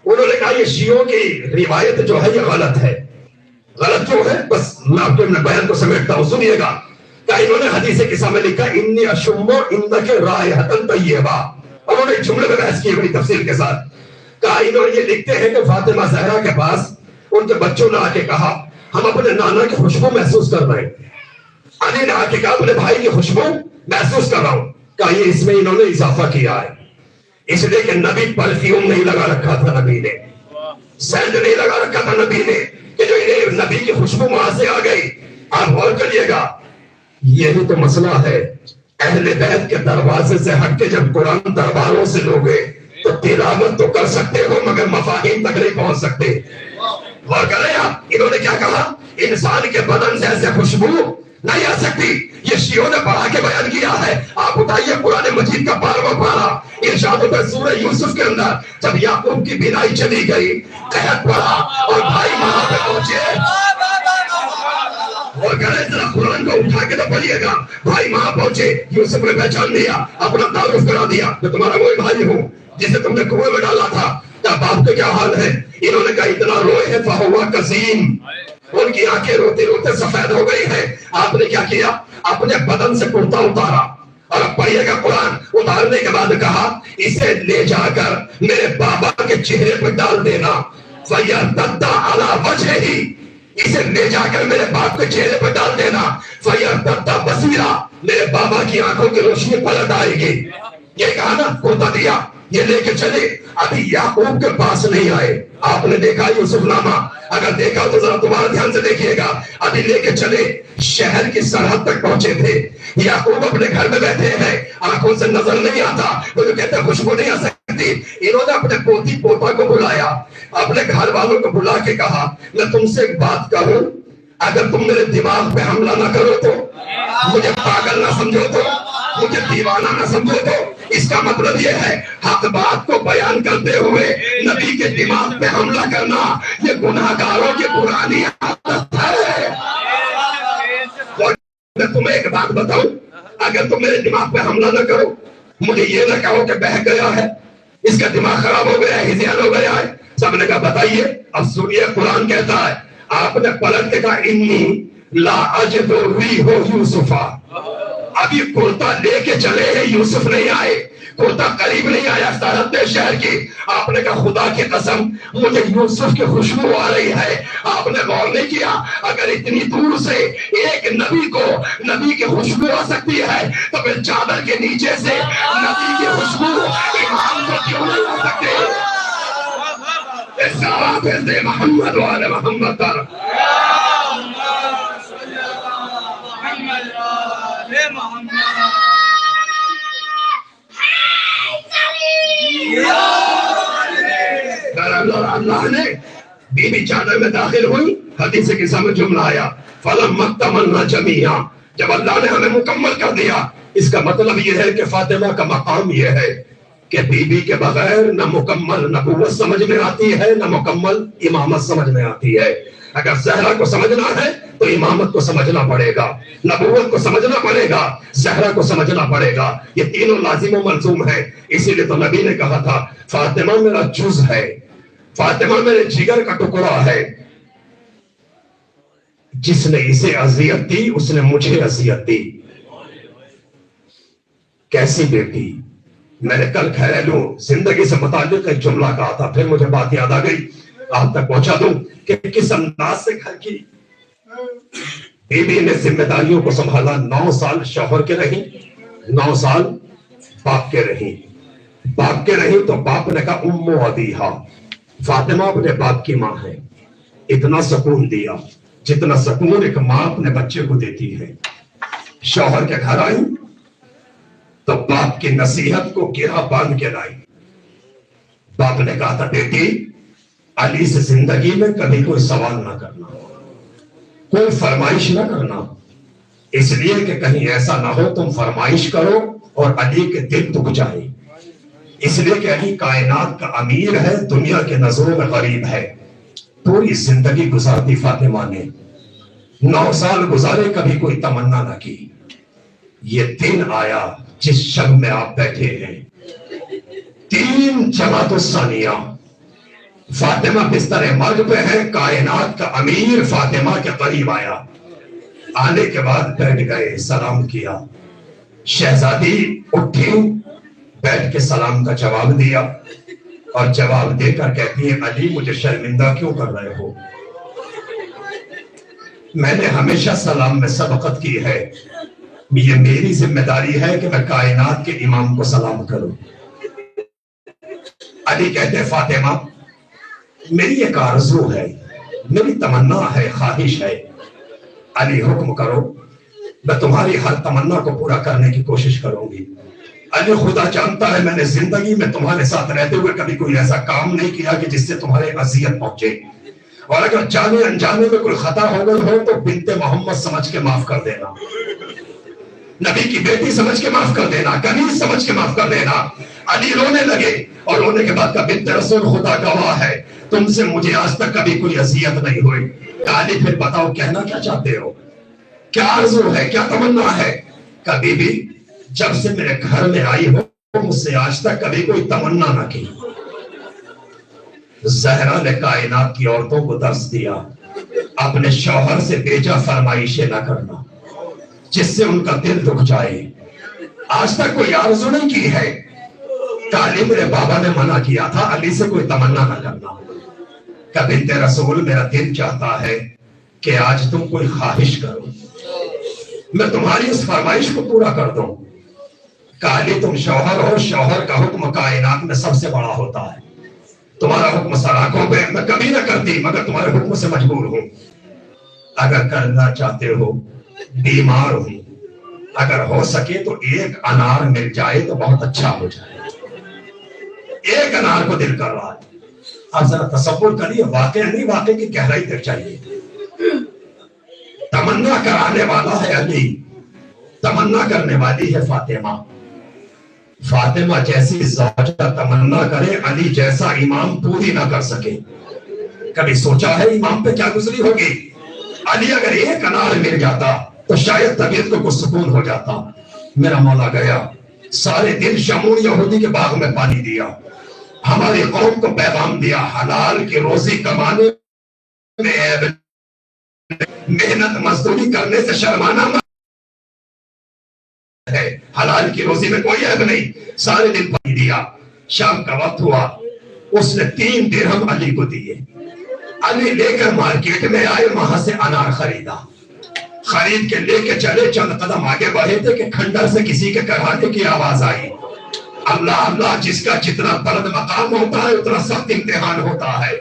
انہوں نے کہا یہ شیعوں کی روایت جو ہے یہ غلط ہے. غلط کیوں ہے؟ بس میں آپ کے بیان کو سمیٹتا ہوں، سنیے گا. کہ انہوں نے حدیث قصہ میں لکھا انی اشم انک رائحۃ طیبہ. انہوں نے ایک جملے میں بحث کی بڑی تفصیل کے ساتھ. کہا انہوں نے یہ لکھتے ہیں کہ فاطمہ زہرا کے پاس ان کے بچوں نے آ کے کہا ہم اپنے نانا کی خوشبو محسوس کر رہے ہیں. علی نے آ کے کہا اپنے بھائی کی خوشبو محسوس کر رہا ہوں. کہا یہ اس میں انہوں نے اضافہ کیا ہے، اس لیے کہ نبی پرفیوم نہیں لگا رکھا تھا، نبی نے سینٹ نہیں لگا رکھا تھا نبی نے، کہ جو انہیں نبی کی خوشبو وہاں سے آ گئی. آپ غور کریے گا، یہی تو مسئلہ ہے. اہل بیت کے دروازے سے ہٹ کے جب قرآن درباروں سے لوگے تو تلاوت تو کر سکتے ہو مگر مفاہیم تک نہیں پہنچ سکتے. غور کریں آپ، انہوں نے کیا کہا؟ انسان کے بدن سے ایسے خوشبو نہیں آ سکتی. یہ شیعوں نے پڑھا کے بیان کیا ہے. آپ اٹھائیے قرآن مجید کا 12واں پارہ، ارشاد ہوتا ہے سورہ یوسف کے اندر، جب یعقوب کی بینائی چلی گئی، قحط پڑا اور بھائی وہاں پہ پہنچے. اور کرے ذرا قرآن کو اٹھا کے تو پڑھیے گا. بھائی وہاں پہنچے، یوسف نے پہچان لیا، اپنا تعارف کرا دیا کہ تمہارا وہی بھائی ہوں جسے تم نے کنویں میں ڈالا تھا. کیا باپ کا کیا حال ہے؟ انہوں نے کہا اتنا روئے ہے فہوا کظیم. ان کی آنکھیں روتے روتے سفید ہو گئی ہیں. آپ نے کیا کیا؟ اپنے بدن سے کرتا اتارا. اور اب پڑھیے گا قرآن. اتارنے کے بعد کہا اسے لے جا کر میرے بابا کے چہرے پہ ڈال دینا. فَيَرْتَدَّ عَلَى وَجْهِهِ، اسے لے جا کر میرے باپ کے چہرے پہ ڈال دینا. فَيَرْتَدَّ بَصِيرًا، میرے بابا کی آنکھوں کی روشنی پلٹ آئے گی. یہ کہا نا، کرتا دیا، یہ لے کے چلے. ابھی یعقوب کے پاس نہیں آئے. آپ نے دیکھا یوسف نامہ؟ اگر دیکھا تو ذرا دوبارہ دھیان سے دیکھیے گا. ابھی لے کے چلے، شہر کی سرحد تک پہنچے تھے. یعقوب اپنے گھر میں بیٹھے ہیں، آنکھوں سے نظر نہیں آتا، وہ جو کہتے ہیں خوشبو نہیں آ سکتی. انہوں نے اپنے پوتی پوتا کو بلایا، اپنے گھر والوں کو بلا کے کہا میں تم سے ایک بات کہوں، اگر تم میرے دماغ پہ حملہ نہ کرو تو، مجھے پاگل نہ سمجھو تو، مجھے دیوانہ نہ سمجھو تو. اس کا مطلب یہ ہے حق بات کو بیان کرتے ہوئے نبی کے دماغ پہ حملہ کرنا یہ گناہگاروں کی پرانی عادت ہے. میں تمہیں ایک بات بتاؤں، اگر تم میرے دماغ پہ حملہ نہ کرو، مجھے یہ نہ کہو کہ بہہ گیا ہے، اس کا دماغ خراب ہو گیا ہے، ہذیان ہو گیا ہے. سب نے کہا بتائیے. اب سنیے قرآن کہتا ہے، آپ نے پلٹ کے کہا انی لا اجد ریح یوسف. ابھی کرتا لے کے چلے ہیں، یوسف نہیں آئے، کرتا قریب نہیں آیا سرحد شہر کی. آپ نے کہا خدا کی قسم مجھے یوسف کی خوشبو آ رہی ہے. آپ نے غور نہیں کیا اگر اتنی دور سے ایک نبی کو نبی کی خوشبو آ سکتی ہے تو پھر چادر کے نیچے سے نبی کی خوشبو امام کو کیوں نہیں آ سکتے؟ اس صلوات ہے محمد و آل محمد پر. اللہ نے بی بی چادر میں داخل ہوئی، حدیث قصہ میں جملہ آیا فَلَمَّا اكْتَمَلْنَا جَمِيعًا، جب اللہ نے ہمیں مکمل کر دیا. اس کا مطلب یہ ہے کہ فاطمہ کا مقام یہ ہے کہ بی بی کے بغیر نہ مکمل نبوت سمجھ میں آتی ہے نہ مکمل امامت سمجھ میں آتی ہے. اگر زہرا کو سمجھنا ہے تو امامت کو سمجھنا پڑے گا، نبوت کو سمجھنا پڑے گا، زہرا کو سمجھنا پڑے گا. یہ تینوں لازم و ملزوم ہے. اسی لیے تو نبی نے کہا تھا فاطمہ میرا جز ہے، فاطمہ میرے جگر کا ٹکڑا ہے. جس نے اسے اذیت دی اس نے مجھے اذیت دی. کیسی بیٹی. میں نے کل گھریلو زندگی سے متعلق ایک جملہ کہا تھا, پھر مجھے بات یاد آ گئی, آپ تک پہنچا دوں کہ کس انداز سے گھر کی بیوی نے ذمہ داریوں کو سنبھالا. 9 سال شوہر کے رہی, 9 سال باپ کے رہی. باپ کے رہی تو باپ نے کہا امو ابیہا, فاطمہ اپنے باپ کی ماں ہے. اتنا سکون دیا جتنا سکون ایک ماں اپنے بچے کو دیتی ہے. شوہر کے گھر آئی تو باپ کی نصیحت کو گرہ باندھ کے لائی. باپ نے کہا تھا بیٹی علی سے زندگی میں کبھی کوئی سوال نہ کرنا, کوئی فرمائش نہ کرنا, اس لیے کہ کہیں ایسا نہ ہو تم فرمائش کرو اور علی کے دل دکھ جائے. اس لیے کہ علی کائنات کا امیر ہے, دنیا کے نظروں میں غریب ہے. پوری زندگی گزار دی فاطمہ نے, 9 سال گزارے کبھی کوئی تمنا نہ کی. یہ دن آیا جس شب میں آپ بیٹھے ہیں, 3 جماعت الثانیہ, فاطمہ بستر مرگ پہ ہے, کائنات کا امیر فاطمہ کے قریب آیا. آنے کے بعد بیٹھ گئے, سلام کیا. شہزادی اٹھی, بیٹھ کے سلام کا جواب دیا اور جواب دے کر کہتی ہے علی مجھے شرمندہ کیوں کر رہے ہو؟ میں نے ہمیشہ سلام میں سبقت کی ہے, یہ میری ذمہ داری ہے کہ میں کائنات کے امام کو سلام کروں. علی کہتے فاطمہ میری ایک آرزو ہے, میری تمنا ہے, خواہش ہے. علی حکم کرو, میں تمہاری ہر تمنا کو پورا کرنے کی کوشش کروں گی. علی خدا جانتا ہے میں نے زندگی میں تمہارے ساتھ رہتے ہوئے کبھی کوئی ایسا کام نہیں کیا کہ جس سے تمہارے اذیت پہنچے, اور اگر جانے انجانے میں کوئی خطا ہو گئی ہو تو بنت محمد سمجھ کے معاف کر دینا, نبی کی بیٹی سمجھ کے معاف کر دینا, کنیز سمجھ کے معاف کر دینا. علی رونے لگے اور رونے کے بعد کہا بنت رسول خدا گواہ ہے تم سے مجھے آج تک کبھی کوئی اذیت نہیں ہوئی. علی پھر بتاؤ کہنا کیا چاہتے ہو, کیا آرزو ہے, کیا تمنا ہے؟ کبھی بھی جب سے میرے گھر میں آئی ہو مجھ سے آج تک کبھی کوئی تمنا نہ کی. زہرا نے کائنات کی عورتوں کو درس دیا اپنے شوہر سے بیجا فرمائشیں نہ کرنا جس سے ان کا دل دکھ جائے. آج تک کوئی آرزو نہیں کی ہے. علی میرے بابا نے منع کیا تھا علی سے کوئی تمنا نہ کرنا. کبھی بنت رسول میرا دل چاہتا ہے کہ آج تم کوئی خواہش کرو, میں تمہاری اس فرمائش کو پورا کر دوں. علی تم شوہر ہو, شوہر کا حکم کائنات میں سب سے بڑا ہوتا ہے. تمہارا حکم سراخوں پہ میں کبھی نہ کرتی مگر تمہارے حکم سے مجبور ہوں. اگر کرنا چاہتے ہو, بیمار ہوں, اگر ہو سکے تو ایک انار مل جائے تو بہت اچھا ہو جائے. ایک انار کو دل کر رہا ہے. آپ ذرا تصور کریے, واقعہ نہیں, واقعے کی گہرائی تک چاہیے. تمنا کرانے والا ہے علی, تمنا کرنے والی ہے فاطمہ. فاطمہ جیسی زوجہ تمنا کرے, علی جیسا امام پوری نہ کر سکے. کبھی سوچا ہے امام پہ کیا گزری ہوگی؟ علی اگر ایک انار مل جاتا تو شاید طبیعت کو کچھ سکون ہو جاتا. میرا مولا گیا, سارے دن شمون یہودی کے باغ میں پانی دیا, ہماری قوم کو پیغام دیا حلال کی روزی کمانے میں عیب, محنت مزدوری کرنے سے شرمانا ہے, حلال کی روزی میں کوئی عیب نہیں. سارے دن پانی دیا. شام کا وقت ہوا, اس نے 3 درہم علی کو دیے. علی لے کر مارکیٹ میں آئے, وہاں سے انار خریدا. خرید کے لے کے چلے, چند قدم آگے بڑھے تھے کہ کھنڈر سے کسی کے کڑھانے کی آواز آئی. اللہ اللہ, جس کا جتنا بلند مقام ہوتا ہے اتنا سخت امتحان ہوتا ہے.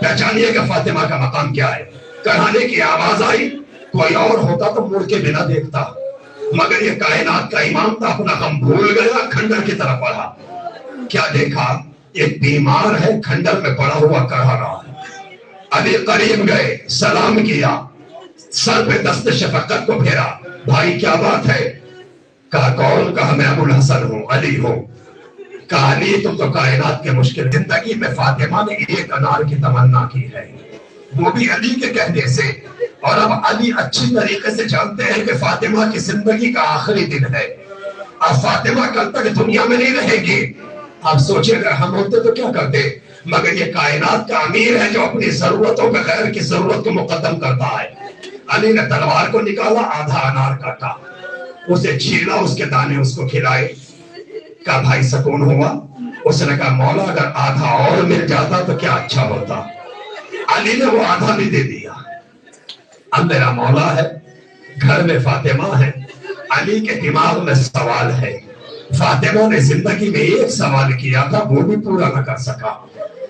پہچانیے کہ فاطمہ کا مقام کیا ہے. کڑھانے کی آواز آئی, کوئی اور ہوتا تو مڑ کے بنا دیکھتا, مگر یہ کائنات کا امام تھا, اپنا غم بھول گیا, کھنڈر کی طرف بڑھا. کیا دیکھا, ایک بیمار ہے, کھنڈر میں پڑا ہوا کڑھا رہا ہے. علی قریب گئے, سلام کیا, سر پہ دست شفقت کو پھیرا. بھائی کیا بات ہے؟ کہا کون؟ کہا میں ابو الحسن ہوں, علی ہوں. کہا علی تم تو کائنات کے مشکل. زندگی میں فاطمہ نے ایک انار کی تمنا کی ہے, وہ بھی علی کے کہنے سے. اور اب علی اچھی طریقے سے جانتے ہیں کہ فاطمہ کی زندگی کا آخری دن ہے. اب فاطمہ کل تک دنیا میں نہیں رہے گی. آپ سوچیں اگر ہم ہوتے تو کیا کرتے, مگر یہ کائنات کا امیر ہے جو اپنی ضرورتوں کے غیر کی ضرورت کو مقدم کرتا ہے. علی نے تلوار کو نکالا، آدھا انار کاٹا، اسے چھیلا، اس کے دانے اس کو کھلائے، کہا بھائی سکون ہوا؟ اس نے کہا مولا اگر آدھا اور مل جاتا تو کیا اچھا ہوتا۔ علی نے وہ آدھا بھی دے دیا۔ اب میرا مولا ہے، گھر میں فاطمہ ہے، علی کے دماغ میں سوال ہے، فاطمہ نے زندگی میں ایک سوال کیا تھا وہ بھی پورا نہ کر سکا،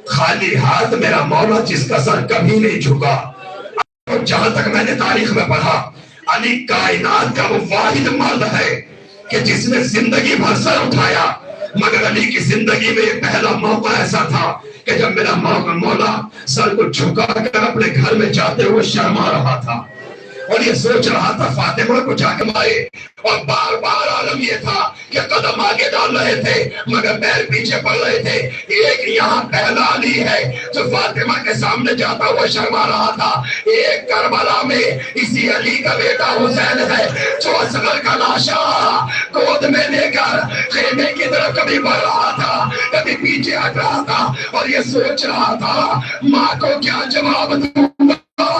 خالی ہاتھ میرا مولا جس کا سر کبھی نہیں جھکا۔ جہاں تک میں نے تاریخ میں پڑھا، علی کائنات کا وہ واحد مرد ہے کہ جس نے زندگی بھر سر اٹھایا، مگر علی کی زندگی میں یہ پہلا موقع ایسا تھا کہ جب میرا مولا سر کو جھکا کر اپنے گھر میں جاتے ہوئے شرما رہا تھا اور یہ سوچ رہا تھا فاطمہ کو جا کے مارے، اور بار بار عالم یہ تھا کہ قدم آگے ڈال رہے تھے مگر پیر پیچھے پڑ رہے تھے۔ ایک یہاں پہلا علی ہے جو فاطمہ کے سامنے جاتا ہوا شرما رہا تھا، ایک کربلا میں اسی علی کا بیٹا حسین ہے جو اصغر کا لاشا گود میں لے کر خیمے کی طرف کبھی بڑھ رہا تھا کبھی پیچھے ہٹ رہا تھا اور یہ سوچ رہا تھا ماں کو کیا جواب دوں گا۔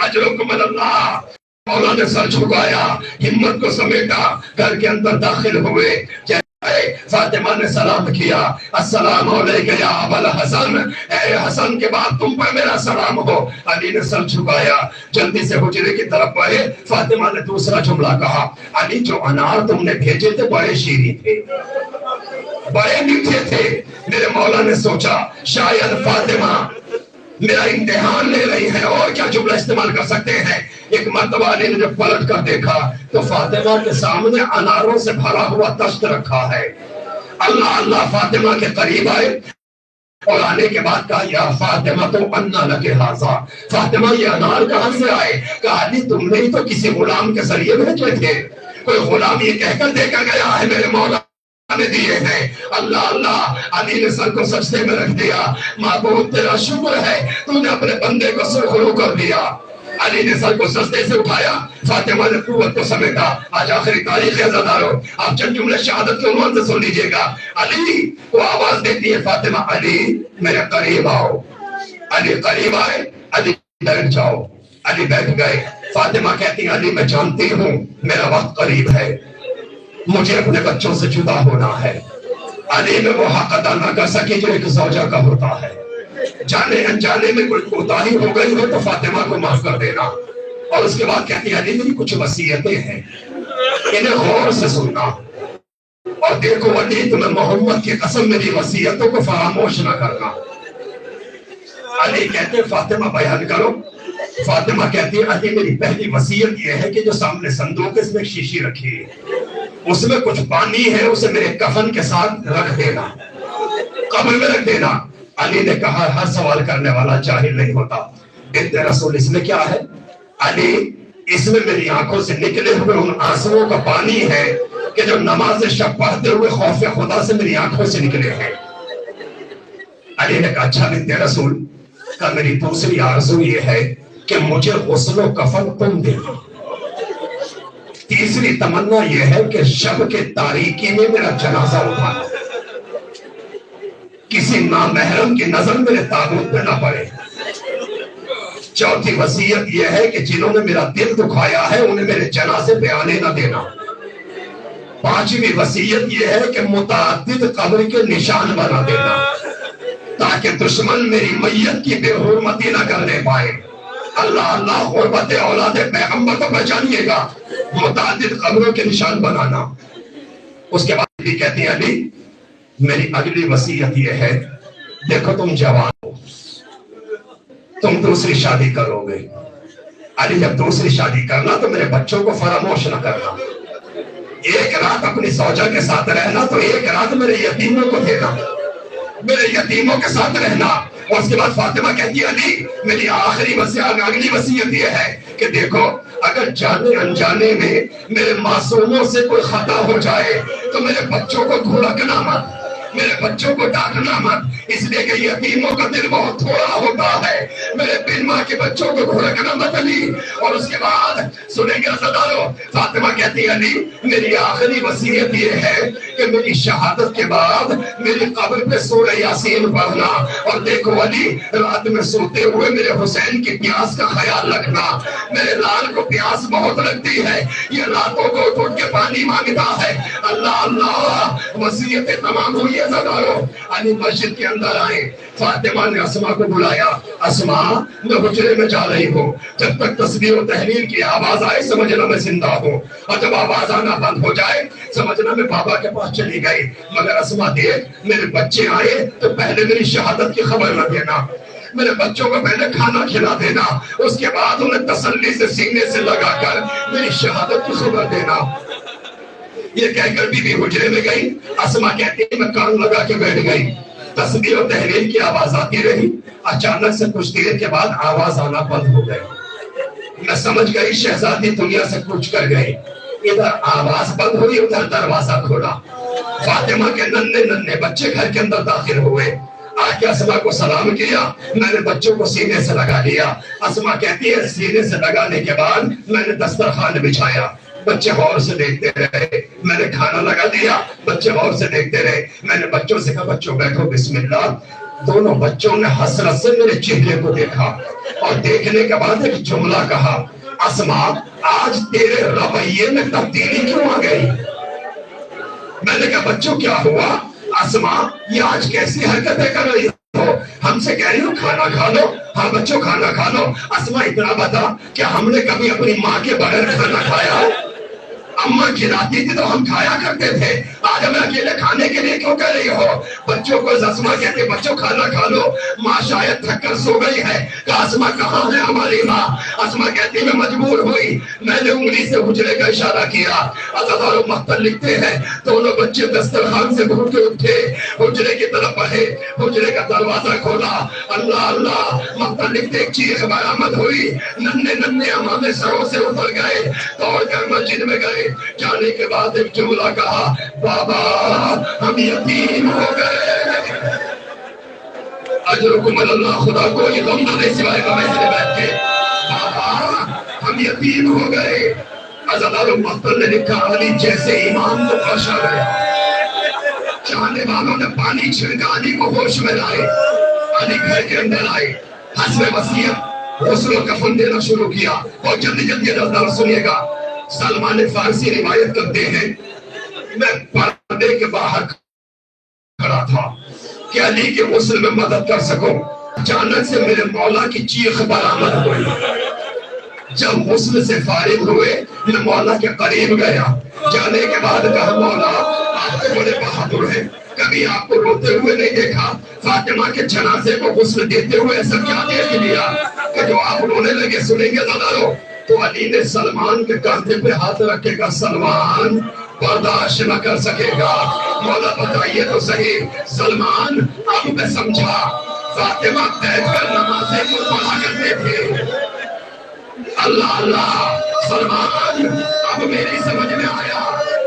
اجرکم اللہ۔ مولا نے سر جھکایا، ہمت کو سمیٹا، گھر کے اندر داخل ہوئے، فاطمہ نے سلام کیا، السلام علیکہ یا ابا الحسن، اے حسن کے بعد تم پر میرا سلام ہو۔ علی نے سر جھکایا، جلدی سے حجرے کی طرف بڑھے۔ فاطمہ نے دوسرا جملہ کہا، علی جو انار تم نے بھیجے تھے بڑے شیریں تھے، بڑے میٹھے تھے۔ میرے مولا نے سوچا شاید فاطمہ میرا امتحان لے رہی ہے، اور کیا جملہ استعمال کر سکتے ہیں۔ ایک مرتبہ علی نے جب پلٹ کر دیکھا تو فاطمہ کے سامنے اناروں سے بھرا ہوا تشت رکھا ہے۔ اللہ اللہ فاطمہ کے قریب آئے اور آنے کے بعد کہا یا فاطمہ تو انا لکے ھذا، فاطمہ یہ انار کہاں سے آئے؟ کہا علی تم نے ہی تو کسی غلام کے ذریعے بھیجے تھے، کوئی غلام یہ کہہ کر دے کر گیا ہے میرے مولا نے دیے ہیں۔ اللہ اللہ، علی نے سر کو سجدے میں رکھ دیا، معبود تیرا شکر ہے تو نے اپنے بندے کو سرخرو کر دیا۔ علی نے سر کو سجدے سے اٹھایا، فاطمہ نے قوت کو سمیٹا۔ آج آخری تاریخ ہے عزادارو، آپ چند جملے شہادت کے عنوان سے سن لیجئے گا۔ علی کو آواز دیتی ہے فاطمہ، علی میرے قریب آؤ۔ علی قریب آئے، علی بیٹھ جاؤ۔ علی بیٹھ گئے۔ فاطمہ کہتی ہیں علی میں جانتی ہوں میرا وقت قریب ہے، مجھے اپنے بچوں سے جدا ہونا ہے۔ علی میں وہ حق ادا نہ کر سکی جو ایک زوجہ کا ہوتا ہے۔ جانے انجانے میں کوئی کوتاہی ہو گئی ہو تو فاطمہ کو معاف کر دینا۔ اور اس کے بعد کہتی ہے علی میری کچھ وصیتیں ہیں، انہیں غور سے سننا، اور دیکھو علی تمہیں محمد کی قسم میری وصیتوں کو فراموش نہ کرنا۔ علی کہتے ہیں فاطمہ بیان کرو۔ فاطمہ کہتی ہے علی میری پہلی وصیت یہ ہے کہ جو سامنے صندوق ہے اس میں ایک شیشی رکھی ہے، اس میں کچھ پانی ہے، اسے میرے کفن کے ساتھ رکھ دینا، قبر میں رکھ دینا۔ علی نے کہا ہر سوال کرنے والا جاہل نہیں ہوتا، بنت رسول اس میں کیا ہے؟ علی اس میں میری آنکھوں سے نکلے ہوئے ان آنسوؤں کا پانی ہے کہ جو نماز شب پڑھتے ہوئے خوف خدا سے میری آنکھوں سے نکلے ہیں۔ علی نے کہا اچھا بنت رسول، کہ میری دوسری آرزو یہ ہے کہ مجھے غسل و کفن تم دینا، تیسری تمنا یہ ہے کہ شب کے تاریکی میں میرا جنازہ اٹھانا، کسی نامحرم کی نظر میرے تابوت پہ نہ پڑے۔ چوتھی وصیت یہ ہے کہ جنہوں نے میرا دل دکھایا ہے انہیں میرے جنازے پہ آنے نہ دینا۔ پانچویں وصیت یہ ہے کہ متعدد قبر کے نشان بنا دینا تاکہ دشمن میری میت کی بے حرمتی نہ کرنے پائے۔ اللہ اللہ، غربت اولاد پیغمبر کو پہچانیے گا، متعدد قبروں کے نشان بنانا۔ اس کے بعد بھی کہتی ہیں علی میری اگلی وصیت یہ ہے، دیکھو تم جوان ہو، تم دوسری شادی کرو گے، علی جب دوسری شادی کرنا تو میرے بچوں کو فراموش نہ کرنا، ایک رات اپنی زوجہ کے ساتھ رہنا تو ایک رات میرے یتیموں کو دینا، میرے یتیموں کے ساتھ رہنا۔ اور اس کے بعد فاطمہ کہتی ہے علی میری آخری وصیت، اگلی وصیت یہ ہے کہ دیکھو اگر جانے انجانے میں میرے معصوموں سے کوئی خطا ہو جائے تو میرے بچوں کو دھڑکنا مت، میرے بچوں کو ڈانٹنا مت، اس لیے کہ یتیموں کا دل بہت تھوڑا ہوتا ہے۔ میرے بن ماں کے بچوں کو گھڑکنا مت علی۔ اور اس کے بعد سنیں گے عزیزانو، فاطمہ کہتی ہے علی میری آخری وصیت یہ ہے کہ میری شہادت کے بعد میری قبر پہ سورہ یاسین پڑھنا، اور دیکھو علی رات میں سوتے ہوئے میرے حسین کی پیاس کا خیال رکھنا۔ میرے لال کو پیاس بہت لگتی ہے، یہ راتوں کو اٹھ کے پانی مانگتا ہے۔ اللہ اللہ، وصیتیں تمام ہوئی ہے عزیزانو۔ علی مسجد کے اندر آئے، فاطمہ نے اسما کو بلایا، اسما میں حجرے میں جا رہی ہوں، جب تک تسبیح و تحلیل کی آواز آئے سمجھنا میں زندہ ہوں، اور جب آواز آنا بند ہو جائے سمجھنا میں بابا کے پاس چلی گئی۔ مگر اسما دیکھ میرے بچے آئے تو پہلے میری شہادت کی خبر نہ دینا، میرے بچوں کو پہلے کھانا کھلا دینا، اس کے بعد انہیں تسلی سے سینے سے لگا کر میری شہادت کی خبر دینا۔ یہ کہہ کر بی بی حجرے میں گئی۔ اسما کہتی ہے میں کان لگا کے بیٹھ گئی، تسبیح و تحلیل کی آواز آتی رہی، اچانک سے کچھ دیر کے بعد آواز آنا بند ہو گئی۔ میں سمجھ گئی شہزادی دنیا سے کچھ کر گئی۔ ادھر آواز بند ہوئی، ادھر دروازہ کھولا، فاطمہ کے ننھے ننھے بچے گھر کے اندر داخل ہوئے۔ آ کے اسما کو سلام کیا، میں نے بچوں کو سینے سے لگا لیا۔ اسما کہتی ہے سینے سے لگانے کے بعد میں نے دسترخوان بچھایا، بچے غور سے دیکھتے رہے، میں نے کھانا لگا دیا، بچے غور سے دیکھتے رہے۔ میں نے بچوں سے کہا بچوں بیٹھو بسم اللہ۔ دونوں بچوں نے حسرت سے میرے چہرے کو دیکھا، اور دیکھنے کے بعد ایک جملہ کہا، اسما آج تیرے رویے میں تبدیلی کیوں آ گئی؟ میں نے کہا بچوں کیا ہوا؟ اسما یہ آج کیسی حرکتیں کر رہی ہو؟ ہم سے کہہ رہی ہو کھانا کھا لو۔ ہاں بچوں کھانا کھا لو۔ اسما اتنا بتا کہ ہم نے کبھی اپنی ماں کے بغیر کھانا کھایا؟ اماں کھلاتی تھی تو ہم کھایا کرتے تھے، آج ہمیں اکیلے کھانے کے لیے کیوں کہہ رہی ہو؟ بچوں کو اسما کہتے بچوں کھانا کھا لو، ماں شاید تھک کر سو گئی ہے۔ کہا اسما کہاں ہے ہماری ماں؟ اسما کہتی میں مجبور ہوئی، میں نے انگلی سے حجرے کا اشارہ کیا۔ عزیزانو مقتل لکھتے ہیں دونوں بچے دسترخوان سے بھوکے اٹھے، حجرے کی طرف بڑھے، حجرے کا دروازہ کھولا، اللہ اللہ، مقتل لکھتے ایک چیخ برآمد ہوئی، ننھے ننھے ہمارے سروں سے اتر گئے، دوڑ کر مسجد میں گئے۔ جانے کے بعد ایک جملہ کہا، بابا ہم یتیم ہو گئے۔ اجرکم اللہ، خدا کو یہ غم نہ دے سوائے غم اہل بیت کے۔ بابا ہم یتیم ہو گئے۔ عزیزانو مقتل نے لکھا علی جیسے ایمان کو بخشا گیا، چاہنے والوں نے پانی چھڑکا علی کو ہوش میں لائے۔ علی گھر کے اندر آئے، حسب وصیت غسل و کفن دینا شروع کیا۔ اور جلدی جلدی عزیزانو سنیے گا، سلمان فارسی روایت کرتے ہیں میں پردے کے باہر کھڑا تھا کہ علی کے غسل میں مدد کر سکوں۔ اچانک سے میرے مولا کی چیخ برآمد ہوئی۔ جب غسل سے فارغ ہوئے میں مولا کے قریب گیا، جانے کے بعد کہا مولا آپ تو بڑے بہادر ہیں، کبھی آپ کو روتے ہوئے نہیں دیکھا، فاطمہ کے جنازے کو غسل دیتے ہوئے ایسا کیا دیکھ لیا کہ جو آپ رونے لگے؟ سنیں گے ذرا۔ تو علی نے سلمان کے کاندھے پہ ہاتھ رکھے گا، سلمان برداشت نہ کر سکے گا۔ مولا بتائیے تو صحیح، سلمان اب میں سمجھا، فاطمہ بیٹھ کر نمازیں کو پڑھا کرتے تھے۔ اللہ اللہ، سلمان اب میری سمجھ میں آیا،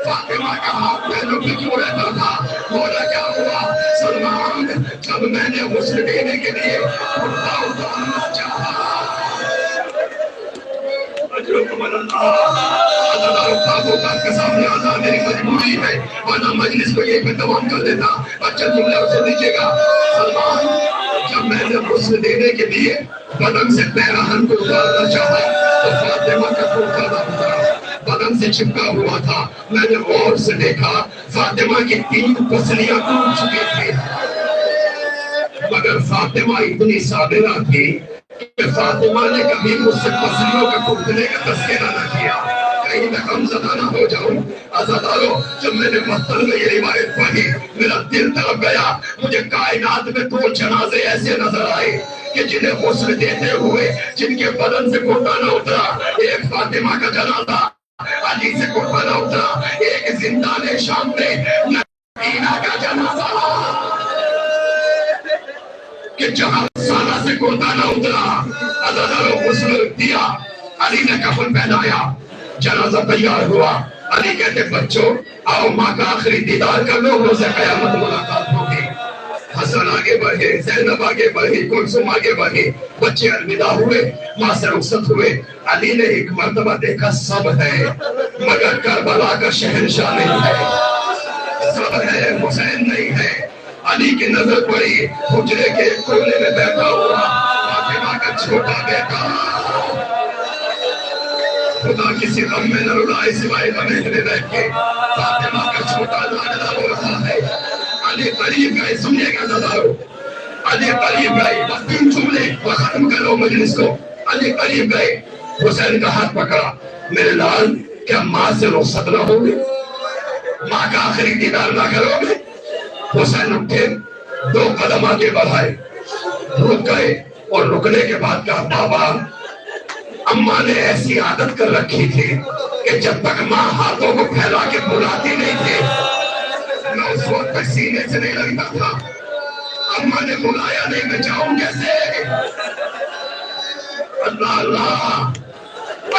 فاطمہ کا ہاتھ پہنوں پہ کیوں رہتا تھا؟ مولا کیا ہوا؟ سلمان جب میں نے غسل دینے کے لیے اٹھا اتارنا چاہا، کے سامنے آنا میری مجبوری ہے، ورنہ مجلس کو یہ پہ تمام کر دیتا۔ اچھا جملہ اسے دیجیے گا، سلمان جب میں نے غسل دینے کے لیے بدن سے پیراہن کو اتارنا چاہا تو فاطمہ کا کرتا نہ اترا، بدن سے چپکا ہوا تھا۔ میں نے غور سے دیکھا فاطمہ کی 3 پسلیاں ٹوٹ چکی تھی، مگر فاطمہ اتنی صابرہ تھی کہ فاطمہ نے کبھی مجھ سے پسلیوں کے ٹوٹنے کا تذکرہ نہ کیا، کہیں میں غم زدہ نہ ہو جاؤں۔ عزیزانو جب میں نے مقتل میں یہ روایت پڑھی میرا دل تڑپ گیا۔ مجھے کائنات میں 2 جنازے ایسے نظر آئے کہ جنہیں غسل دیتے ہوئے جن کے بدن سے گھٹنا نہ اترا، ایک فاطمہ کا جنازہ علی سے گھٹنا نہ اترا، ایک زندان شام میں نبینا کا جنازہ کہ جہاں سالہ سے گھٹنا نہ اترا۔ عزیزانو غسل دیا، علی نے کفن پہنایا، جنازہ تیار ہوا۔ علی کہتے بچوں آؤ ماں کا آخری دیدار کر لو، روز قیامت ملاقات ہو۔ حسن آگے بڑھے، زینب آگے بڑھی، کلثوم آگے بڑھی، بچے الوداع ہوئے، ماں سے رخصت ہوئے۔ علی نے ایک مرتبہ دیکھا سب ہے مگر کربلا کا شہنشاہ نہیں ہے، سب ہے حسین نہیں ہے۔ علی کی نظر پڑی حجرے کے ایک کونے میں بیٹھا ہوا فاطمہ کا چھوٹا بیٹا، خدا کسی غم میں نہ رلائے سوائے غم میں بیٹھ کے، فاطمہ کا چھوٹا لاڈلا ہو رہا ہے۔ علی قریب گئے، سنیے گا نظارو، علی قریب گئے، بس 3 جملے اور ختم کرو مجلس کو۔ علی قریب گئے، حسین کا ہاتھ پکڑا، میرے لال کیا ماں سے رخصت نہ ہوگی؟ ماں کا آخری دیدار نہ کرو گے؟ حسین اٹھے، 2 قدم آگے بڑھائے، رک گئے اور رکنے کے بعد کہا بابا اماں نے ایسی عادت کر رکھی تھی کہ جب تک ماں ہاتھوں کو پھیلا کے بلاتی نہیں تھی میں اس وقت تک سینے سے نہیں لگتا تھا، اماں نے بلایا نہیں میں جاؤں کیسے؟ اللہ اللہ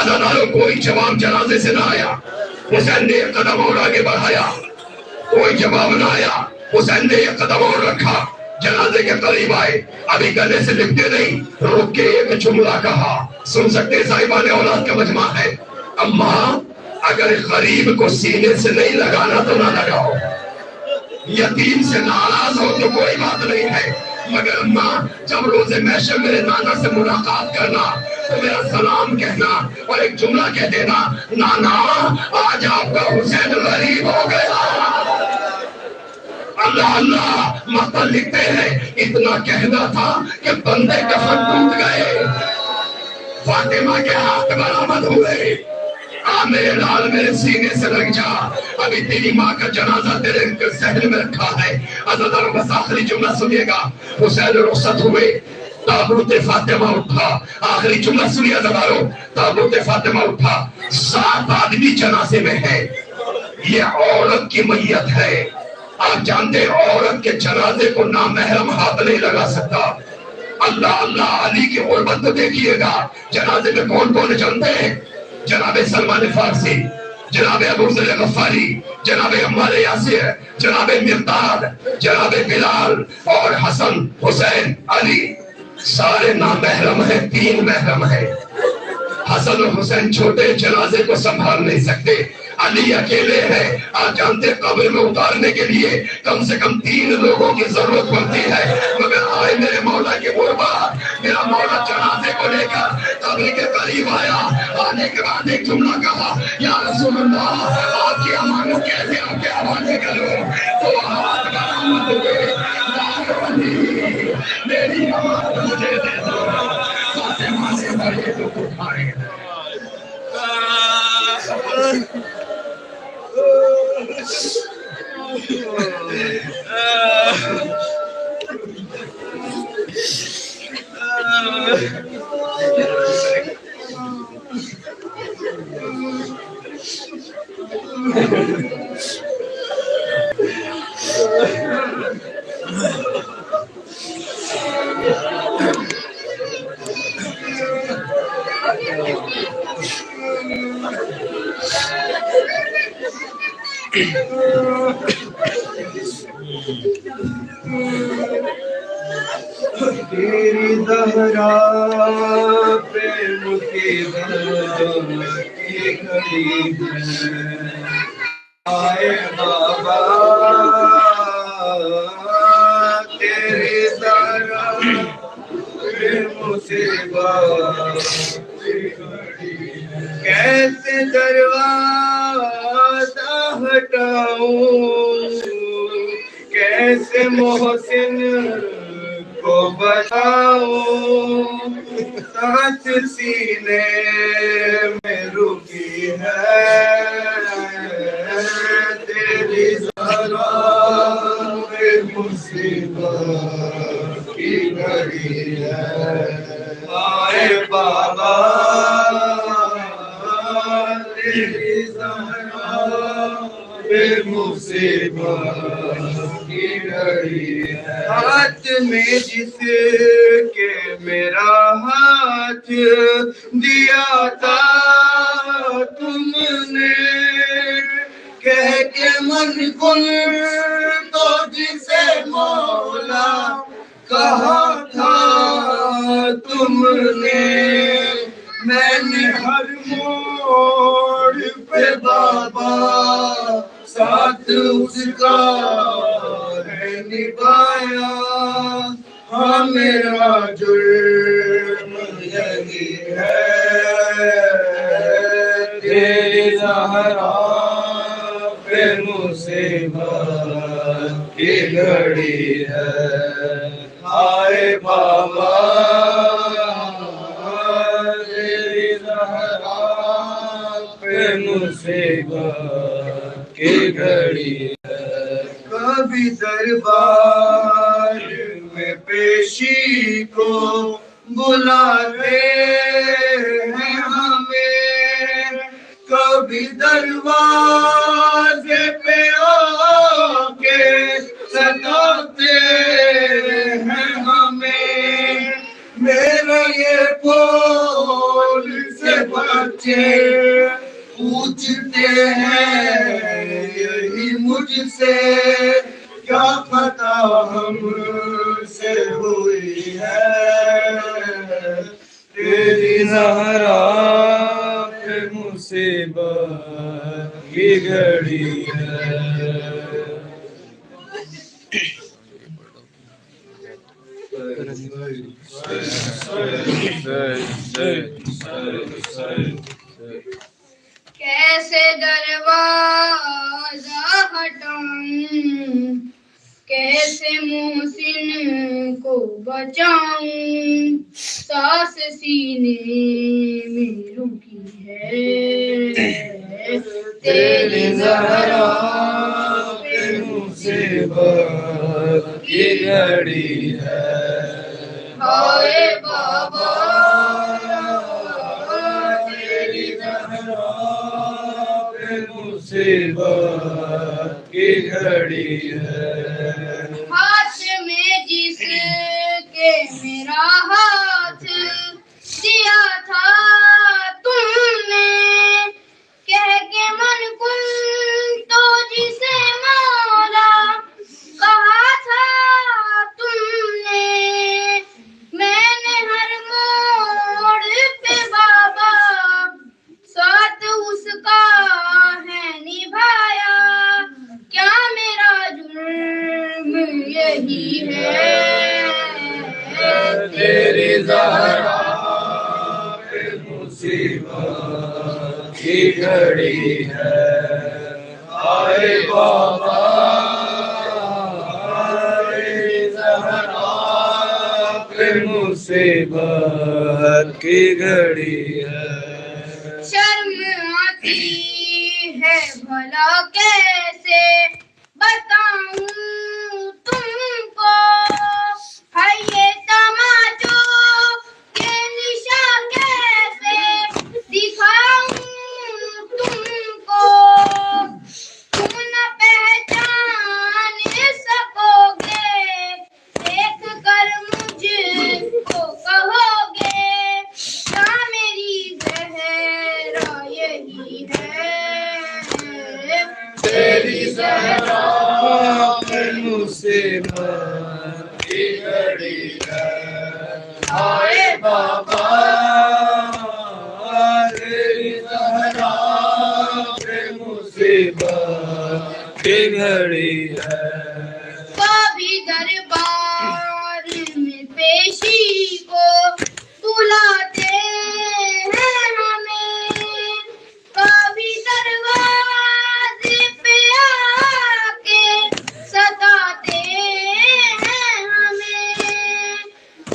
عزادارو، کوئی جواب جنازے سے نہ آیا۔ حسین نے ایک قدم اور آگے بڑھایا، کوئی جواب نہ آیا۔ حسین نے ایک قدم اور رکھا، جنازے کے قریب آئے، ابھی گلے سے لپٹے نہیں، رک کے ایک جملہ کہا، سن سکتے صاحبان اولاد کا مجمع ہے، اماں اگر غریب کو سینے سے نہیں لگانا تو نہ لگاؤ، یتیم سے ناراض ہو تو کوئی بات نہیں ہے، مگر اماں جب روز محشر میرے نانا سے ملاقات کرنا تو میرا سلام کہنا اور ایک جملہ کہہ دینا، نانا آج آپ کا حسین غریب ہو گیا۔ اللہ اللہ، مقتل لکھتے ہیں اتنا کہنا تھا کہ بندے کفن ٹوٹ گئے، فاطمہ کے ہاتھ برآمد ہوئے، آ میرے لال میرے سینے سے لگ جا، ابھی تیری ماں کا جنازہ تیرے ذہن میں رکھا ہے۔ عزادارو بس آخری جملہ سنیے گا، حسین رخصت ہوئے، تابوت فاطمہ اٹھا، آخری جملہ سنیے عزادارو، تابوت فاطمہ اٹھا، 7 آدمی جنازے میں ہے، یہ عورت کی میت ہے، آپ جانتے ہیں عورت کے جنازے کو نامحرم ہاتھ نہیں لگا سکتا۔ اللہ اللہ، علی کی غربت تو دیکھیے گا، جنازے میں کون کون جانتے ہیں؟ جناب سلمان فارسی، جناب ابو ذر غفاری، جناب عمار یاسر، جناب مرداد، جناب بلال اور حسن حسین علی، سارے نامحرم ہیں، 3 محرم ہیں۔ حسن اور حسین چھوٹے جنازے کو سنبھال نہیں سکتے، علی اکیلے ہیں، آپ جانتے قبر میں اتارنے کے لیے کم سے کم 3 لوگوں کی ضرورت پڑتی ہے، مگر آئے میرے مولا کی غربت، میرا مولا جنازے کو لے کر قبر کے قریب آیا، آنے کے بعد ایک جملہ کہا، یا رسول اللہ آپ کی امانت کیسے آپ کے حوالے کروں؟ تو ہاتھ برآمد ہوئے، لا علی میری امانت مجھے دے دو، فاطمہ نے بڑے دکھ اٹھائے۔ تیری زہرا پہ مصیبت کی گھڑی ہے، آئے بابا تیری زہرا پہ مصیبت کی گھڑی ہے، کیسے دروازہ ہٹاؤں، کیسے محسن کو بتاؤں، سانس سینے میں رکی ہے، تیری ذرا میں مصیبت کی گھڑی ہے، آئے بابا تیری ذرا میں مصیبت کی گھڑی ہے، ہاتھ میں جس کے میرا ہاتھ دیا تھا تم نے، کہہ کے من کن تو جسے مولا کہا تھا تم نے، میں نے ہر موڑ پہ بابا ساتھ اس کا ہے نبھایا، ہاں میرا جرم یہی ہے، تیری زہرا پہ مصیبت کی گھڑی ہے، ہائے بابا تیری زہرا پہ مصیبت کی گھڑی ہے، کبھی دربار میں پیشی کو بلاتے ہیں ہمیں، کبھی دروازے پہ آ کے ستاتے ہیں ہمیں، میرا یہ بول سے بچے پوچھتے ہیں یہی مجھ سے، کیا خطا ہم سے ہوئی ہے، تیری زہرا پہ مصیبت کی گھڑی ہے۔ کیسے دروازہ ہٹاؤں، کیسے محسن کو بچاؤں، سانس سینے میں رکی ہے، تیری زہرا پہ مصیبت کی گھڑی ہے، ہائے بابا تیری زہرا پہ مصیبت کی گھڑی ہے، ہاتھ میں جس کے میرا ہاتھ دیا تھا تم نے، کہہ کے من کن تو جسے مولا کہا تھا تم نے، میں نے ہر موڑ پہ بابا ساتھ اس کا ہے نبھایا، کیا میرا جرم یہی ہے، تیری زہرا پہ مصیبت کی گھڑی ہے، آئے بابا تیری زہرا پہ مصیبت کی گھڑی ہے، شرم آتی ہے بھلا کیسے بتاؤں تم کو، ہے یہ تماچوں کے نشاں کیسے دکھاؤں تم کو، تم نہ پہچان سکو گے، دیکھ کر مجھ کو کہو گے، کیا میری زہرا یہی ہے، تیری زہرا پہ مصیبت کی گھڑی ہے، آئے بابا تیری زہرا پہ مصیبت کی گھڑی ہے، کبھی دربار میں پیشی کو بلاتے ہیں ہمیں، کبھی دروازے پہ آ کے ستاتے ہیں ہمیں،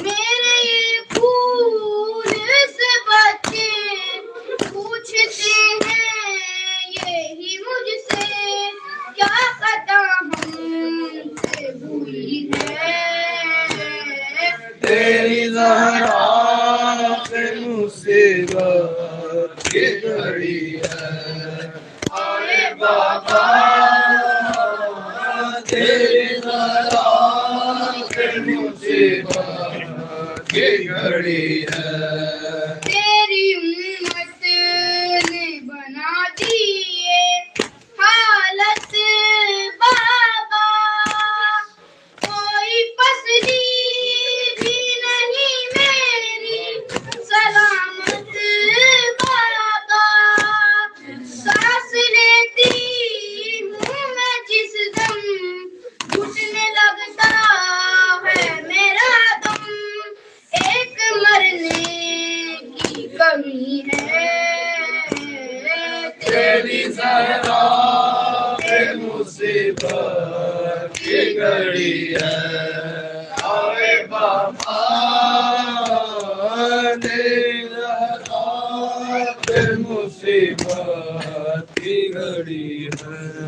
میرے یہ پھول سے بچے پوچھتے ہیں یہی مجھ سے، کیا خطا ہم سے ہوئی ہے، تیری زہرا پہ مصیبت کی گھڑی ہے، آئے بابا تیری زہرا پہ مصیبت کی گھڑی ہے، تیری امت نے بنا دیے حالت مصیبت کی گھڑی ہے آئے بابا مصیبت کی گھڑی ہے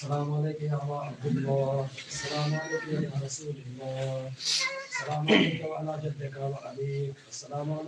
السلام علیکم یا عبد اللہ السلام علیکم یا رسول اللہ السلام علیکم وعلی جدک و ابیک السلام علیکم